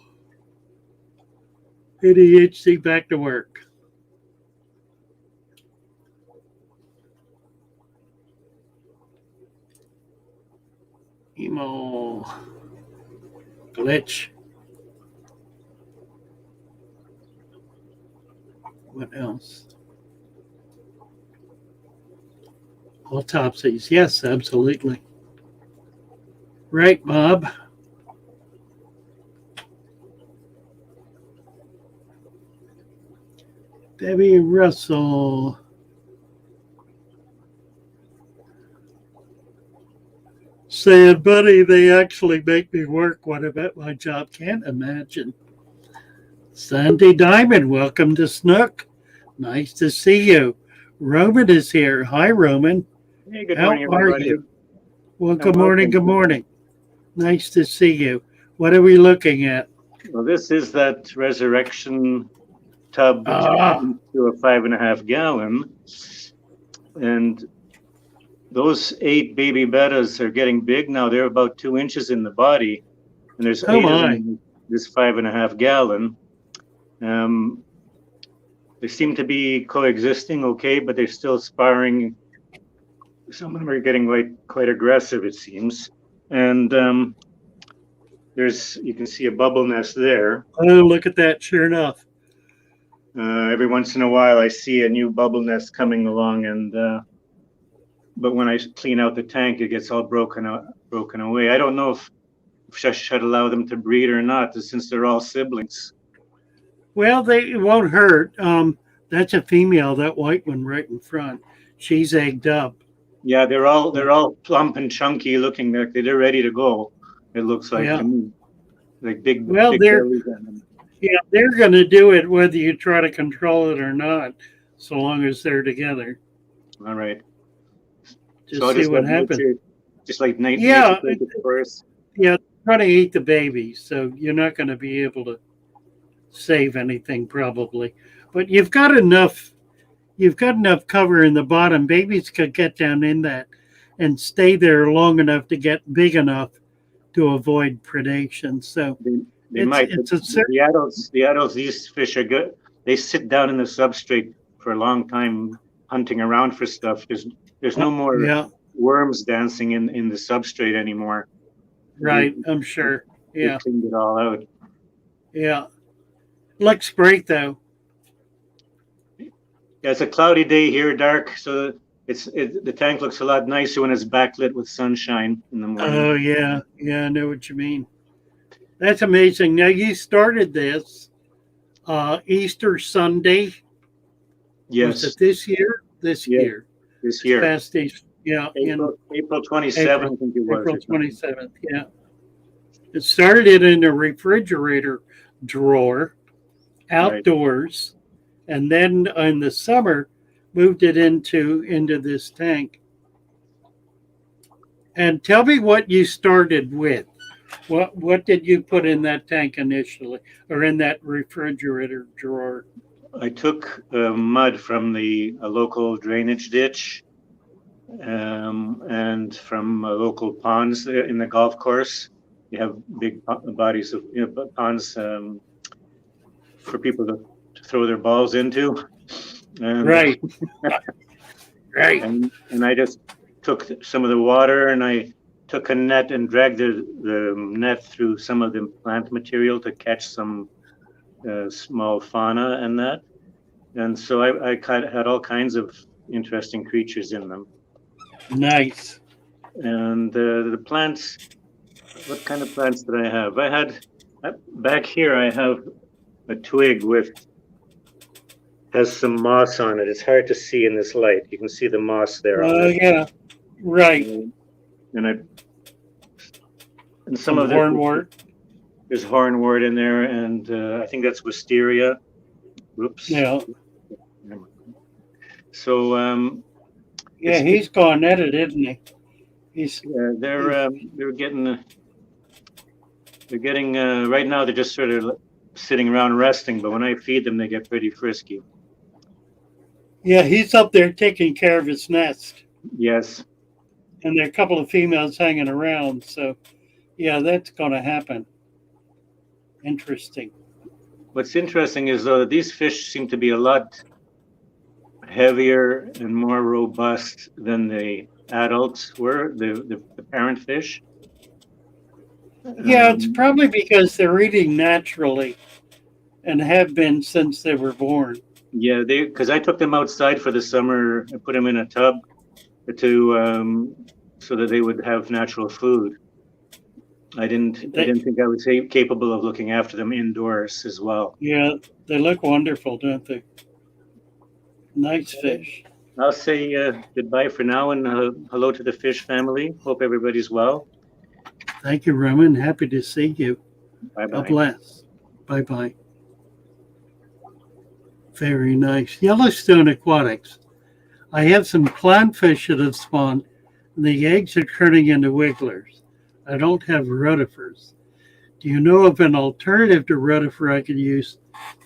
ADHD back to work. Emo. Glitch. What else? Autopsies. Yes, absolutely. Right, Bob. Debbie Russell. Saying, buddy, they actually make me work when I'm at my job. Can't imagine. Sandy Diamond, welcome to Snook. Nice to see you. Roman is here. Hi, Roman. Hey, good morning, everybody. How are you? Well, good morning. Good morning. Nice to see you. What are we looking at? Well, this is that resurrection tub to a 5.5 gallon. And those 8 baby bettas are getting big now. They're about 2 inches in the body. And there's 8 of them in this 5.5 gallon. they seem to be coexisting okay, but they're still sparring. Some of them are getting quite aggressive, it seems. And you can see a bubble nest there. Oh, look at that! Sure enough. Every once in a while, I see a new bubble nest coming along, but when I clean out the tank, it gets all broken away. I don't know if I should allow them to breed or not, since they're all siblings. Well, it won't hurt. That's a female, that white one right in front. She's egged up. Yeah, they're all plump and chunky looking. They're ready to go. It looks like to me, like big. Well, big they're bellies on them. yeah, they're going to do it whether you try to control it or not, so long as they're together. All right. Just so see what happens. Just like night. Yeah, first. Yeah, trying to eat the baby, so you're not going to be able to save anything probably. But you've got enough cover in the bottom. Babies could get down in that and stay there long enough to get big enough to avoid predation. So they might. The adults, these fish are good. They sit down in the substrate for a long time hunting around for stuff. There's no more worms dancing in the substrate anymore. Right, I'm sure. Yeah. They cleaned it all out. Yeah. Looks great though. Yeah, it's a cloudy day here, dark, so the tank looks a lot nicer when it's backlit with sunshine in the morning. Oh yeah, I know what you mean. That's amazing. Now you started this Easter Sunday. Yes. Was it this year? This year. This year. Past Easter. Yeah. April 27th, I think it was. April 27th, yeah. It started it in a refrigerator drawer outdoors. Right. And then in the summer, moved it into this tank. And tell me what you started with. What did you put in that tank initially, or in that refrigerator drawer? I took mud from a local drainage ditch, and from local ponds in the golf course. You have big bodies of ponds for people to throw their balls into. Right. Right. And I just took some of the water, and I took a net and dragged the net through some of the plant material to catch some small fauna and that. And so I had all kinds of interesting creatures in them. Nice. And the plants, what kind of plants did I have? I had, back here I have a twig has some moss on it. It's hard to see in this light. You can see the moss there. Yeah, right. And some of the hornwort. There's hornwort in there, and I think that's wisteria. Oops. Yeah. So he's gone at it, isn't he? They're getting right now. They're just sort of sitting around resting, but when I feed them, they get pretty frisky. Yeah, he's up there taking care of his nest. Yes. And there are a couple of females hanging around, so yeah, that's going to happen. Interesting. What's interesting is, though, that these fish seem to be a lot heavier and more robust than the adults were, the parent fish. Yeah, it's probably because they're eating naturally and have been since they were born. Yeah, because I took them outside for the summer. I put them in a tub so that they would have natural food. I didn't think I was capable of looking after them indoors as well. Yeah, they look wonderful, don't they? Nice fish. I'll say goodbye for now, and hello to the fish family. Hope everybody's well. Thank you, Roman. Happy to see you. Bye-bye. God bless. Bye-bye. Very nice. Yellowstone Aquatics. I have some clownfish that have spawned, and the eggs are turning into wigglers. I don't have rotifers. Do you know of an alternative to rotifer I could use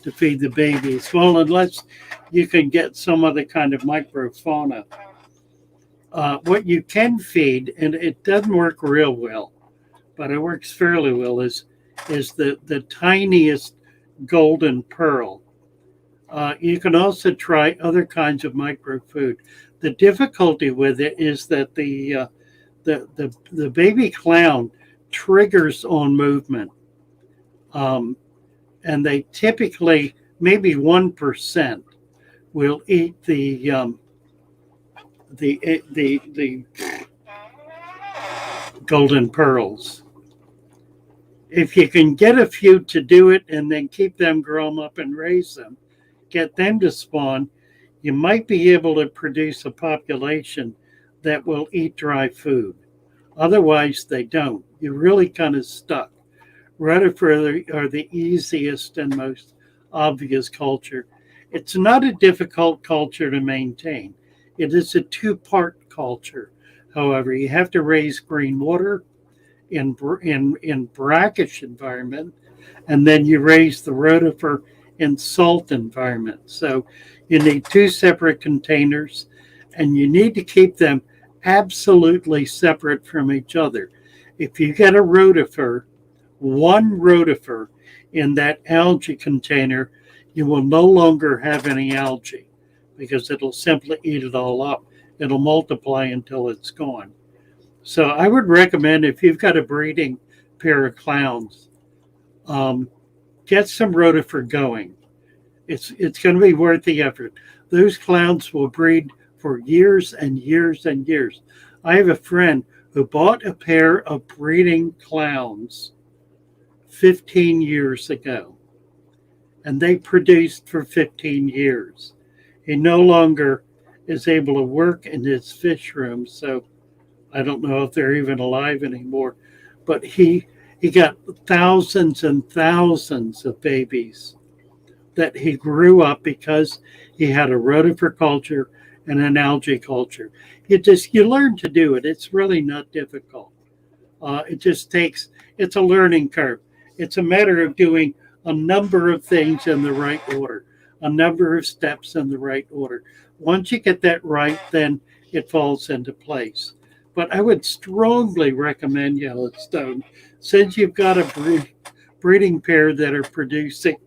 to feed the babies? Well, unless you can get some other kind of microfauna. What you can feed, and it doesn't work real well, but it works fairly well, is the tiniest golden pearl. You can also try other kinds of microfood. The difficulty with it is that the baby clown triggers on movement, and they typically maybe 1% will eat the golden pearls. If you can get a few to do it and then keep them, grow them up and raise them, get them to spawn, you might be able to produce a population that will eat dry food. Otherwise, they don't. You're really kind of stuck. Rotifer are the easiest and most obvious culture. It's not a difficult culture to maintain. It is a two-part culture. However, you have to raise green water in brackish environment, and then you raise the rotifer in salt environment. So you need two separate containers, and you need to keep them absolutely separate from each other. If you get a rotifer, one rotifer in that algae container, you will no longer have any algae because it'll simply eat it all up. It'll multiply until it's gone. So I would recommend, if you've got a breeding pair of clowns, get some rotifer going. It's going to be worth the effort. Those clowns will breed for years and years and years. I have a friend who bought a pair of breeding clowns 15 years ago, and they produced for 15 years. He no longer is able to work in his fish room, so I don't know if they're even alive anymore, but he got thousands and thousands of babies that he grew up because he had a rotifer culture and an algae culture. You learn to do it. It's really not difficult. It just takes, it's a learning curve. It's a matter of doing a number of things in the right order, a number of steps in the right order. Once you get that right, then it falls into place. But I would strongly recommend Yellowstone, since you've got a breeding pair that are producing,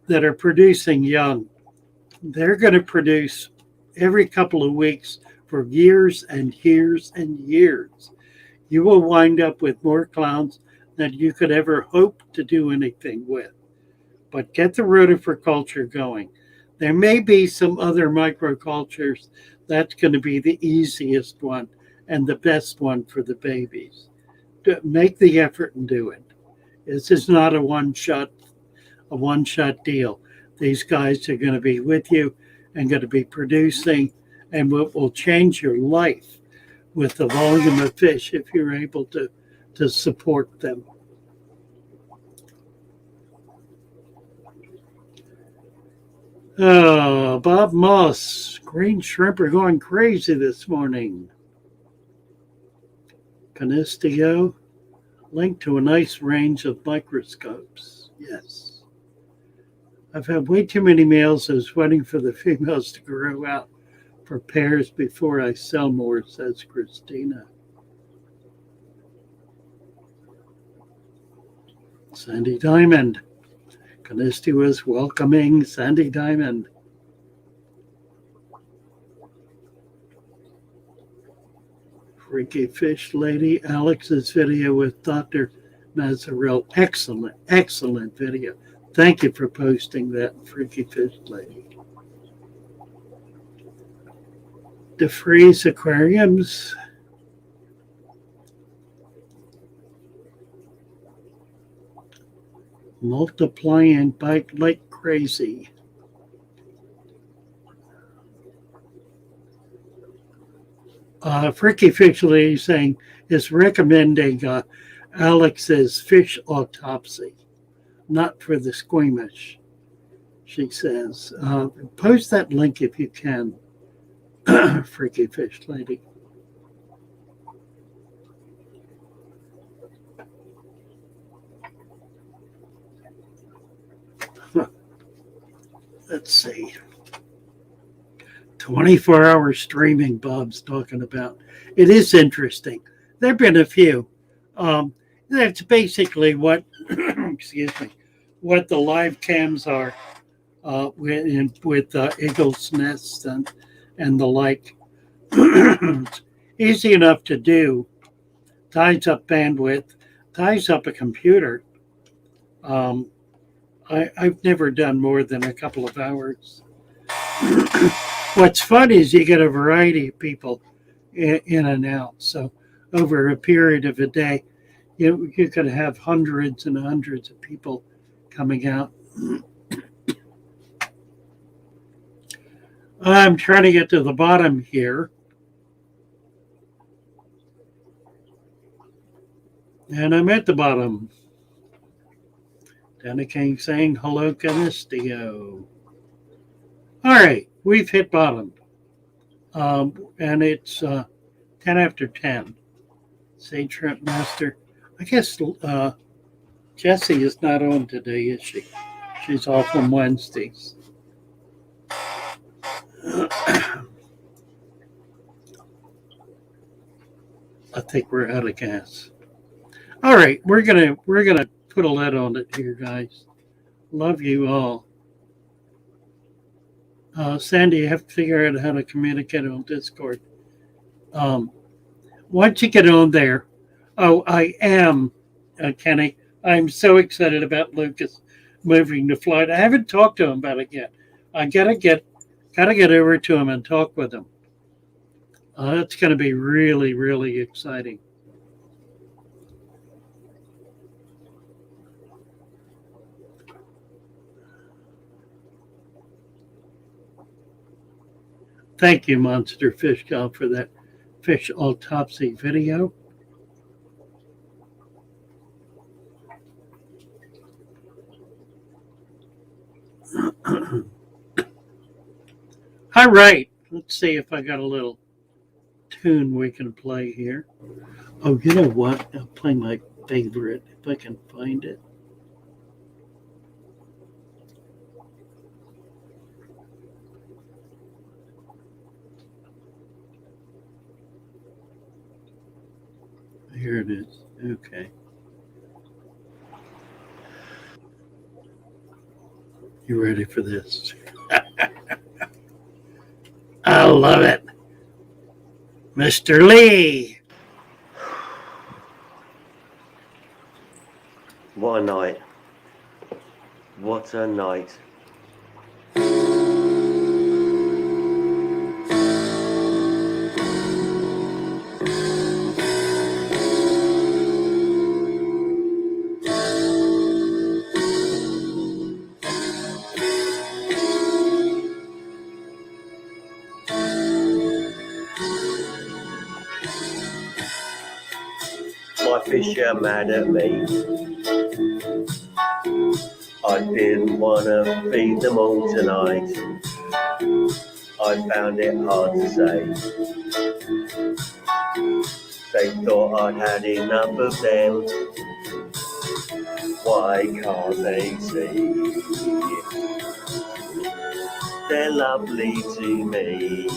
that are producing young. They're going to produce every couple of weeks for years and years and years. You will wind up with more clowns than you could ever hope to do anything with. But get the rotifer culture going. There may be some other microcultures. That's going to be the easiest one and the best one for the babies. Make the effort and do it. This is not a one-shot deal. These guys are going to be with you and going to be producing, and will change your life with the volume of fish if you're able to support them. Oh, Bob Moss, green shrimp are going crazy this morning. Canisteo, linked to a nice range of microscopes. Yes. I've had way too many males. I was waiting for the females to grow out for pairs before I sell more, says Christina. Sandy Diamond. Canisti was welcoming Sandy Diamond. Freaky Fish Lady, Alex's video with Dr. Mazzarell. Excellent, excellent video. Thank you for posting that, Freaky Fish Lady. DeFreeze Aquariums. Multiply and bite like crazy. Freaky Fish Lady saying is recommending Alex's fish autopsy, not for the squeamish, she says. Post that link if you can, Freaky Fish Lady. Let's see. 24-hour streaming Bob's talking about. It is interesting. There have been a few. That's basically what, what the live cams are with eagle's nests and the like. It's easy enough to do. Ties up bandwidth, ties up a computer. I've never done more than a couple of hours. What's fun is you get a variety of people in and out. So over a period of a day, you could have hundreds and hundreds of people coming out. I'm trying to get to the bottom here. And I'm at the bottom. Dana King saying hello, Canistio. All right, we've hit bottom. And it's 10 after 10. Say Trent Master. I guess Jessie is not on today, is she? She's off on Wednesdays. I think we're out of gas. All right, we're gonna put a lid on it here, guys. Love you all. Sandy, you have to figure out how to communicate on Discord. Once you get on there, I am, Kenny. I'm so excited about Lucas moving to Florida. I haven't talked to him about it yet. I gotta get over to him and talk with him. That's going to be really, really exciting. Thank you, Monster Fish God, for that fish autopsy video. All right, let's see if I got a little tune we can play here. Oh, you know what? I'll play my favorite if I can find it. Here it is. Okay. You ready for this? I love it. Mr. Lee. What a night. What a night. My fish are mad at me. I didn't want to feed them all tonight. I found it hard to say. They thought I'd had enough of them. Why can't they see? They're lovely to me.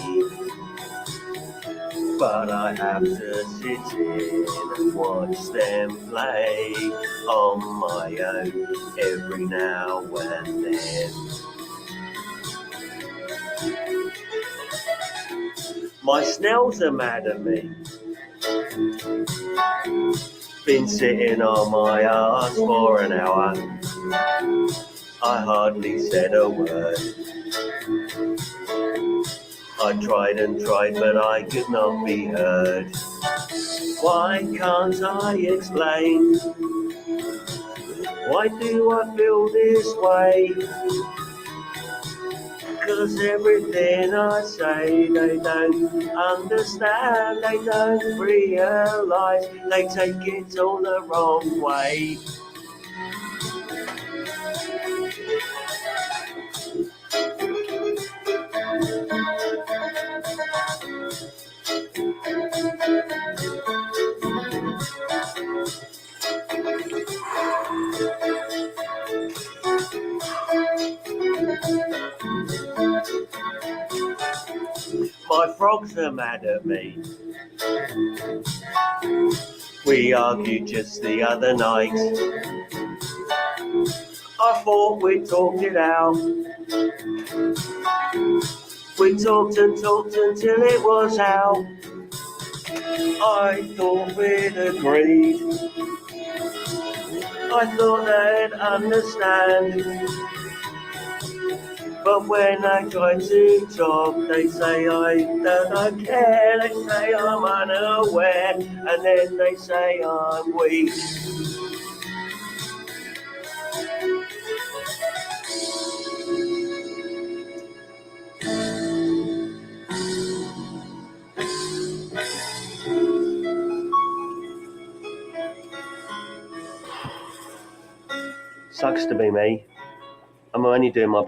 But I have to sit in and watch them play on my own every now and then. My snails are mad at me. Been sitting on my arse for an hour. I hardly said a word. I tried and tried, but I could not be heard. Why can't I explain? Why do I feel this way? 'Cause everything I say, they don't understand, they don't realise, they take it all the wrong way. My frogs are mad at me. We argued just the other night. I thought we talked it out. We talked and talked until it was out. I thought we'd agreed. I thought they'd understand. But when I try to talk, they say I don't care. They say I'm unaware, and then they say I'm weak. Sucks to be me. I'm only doing my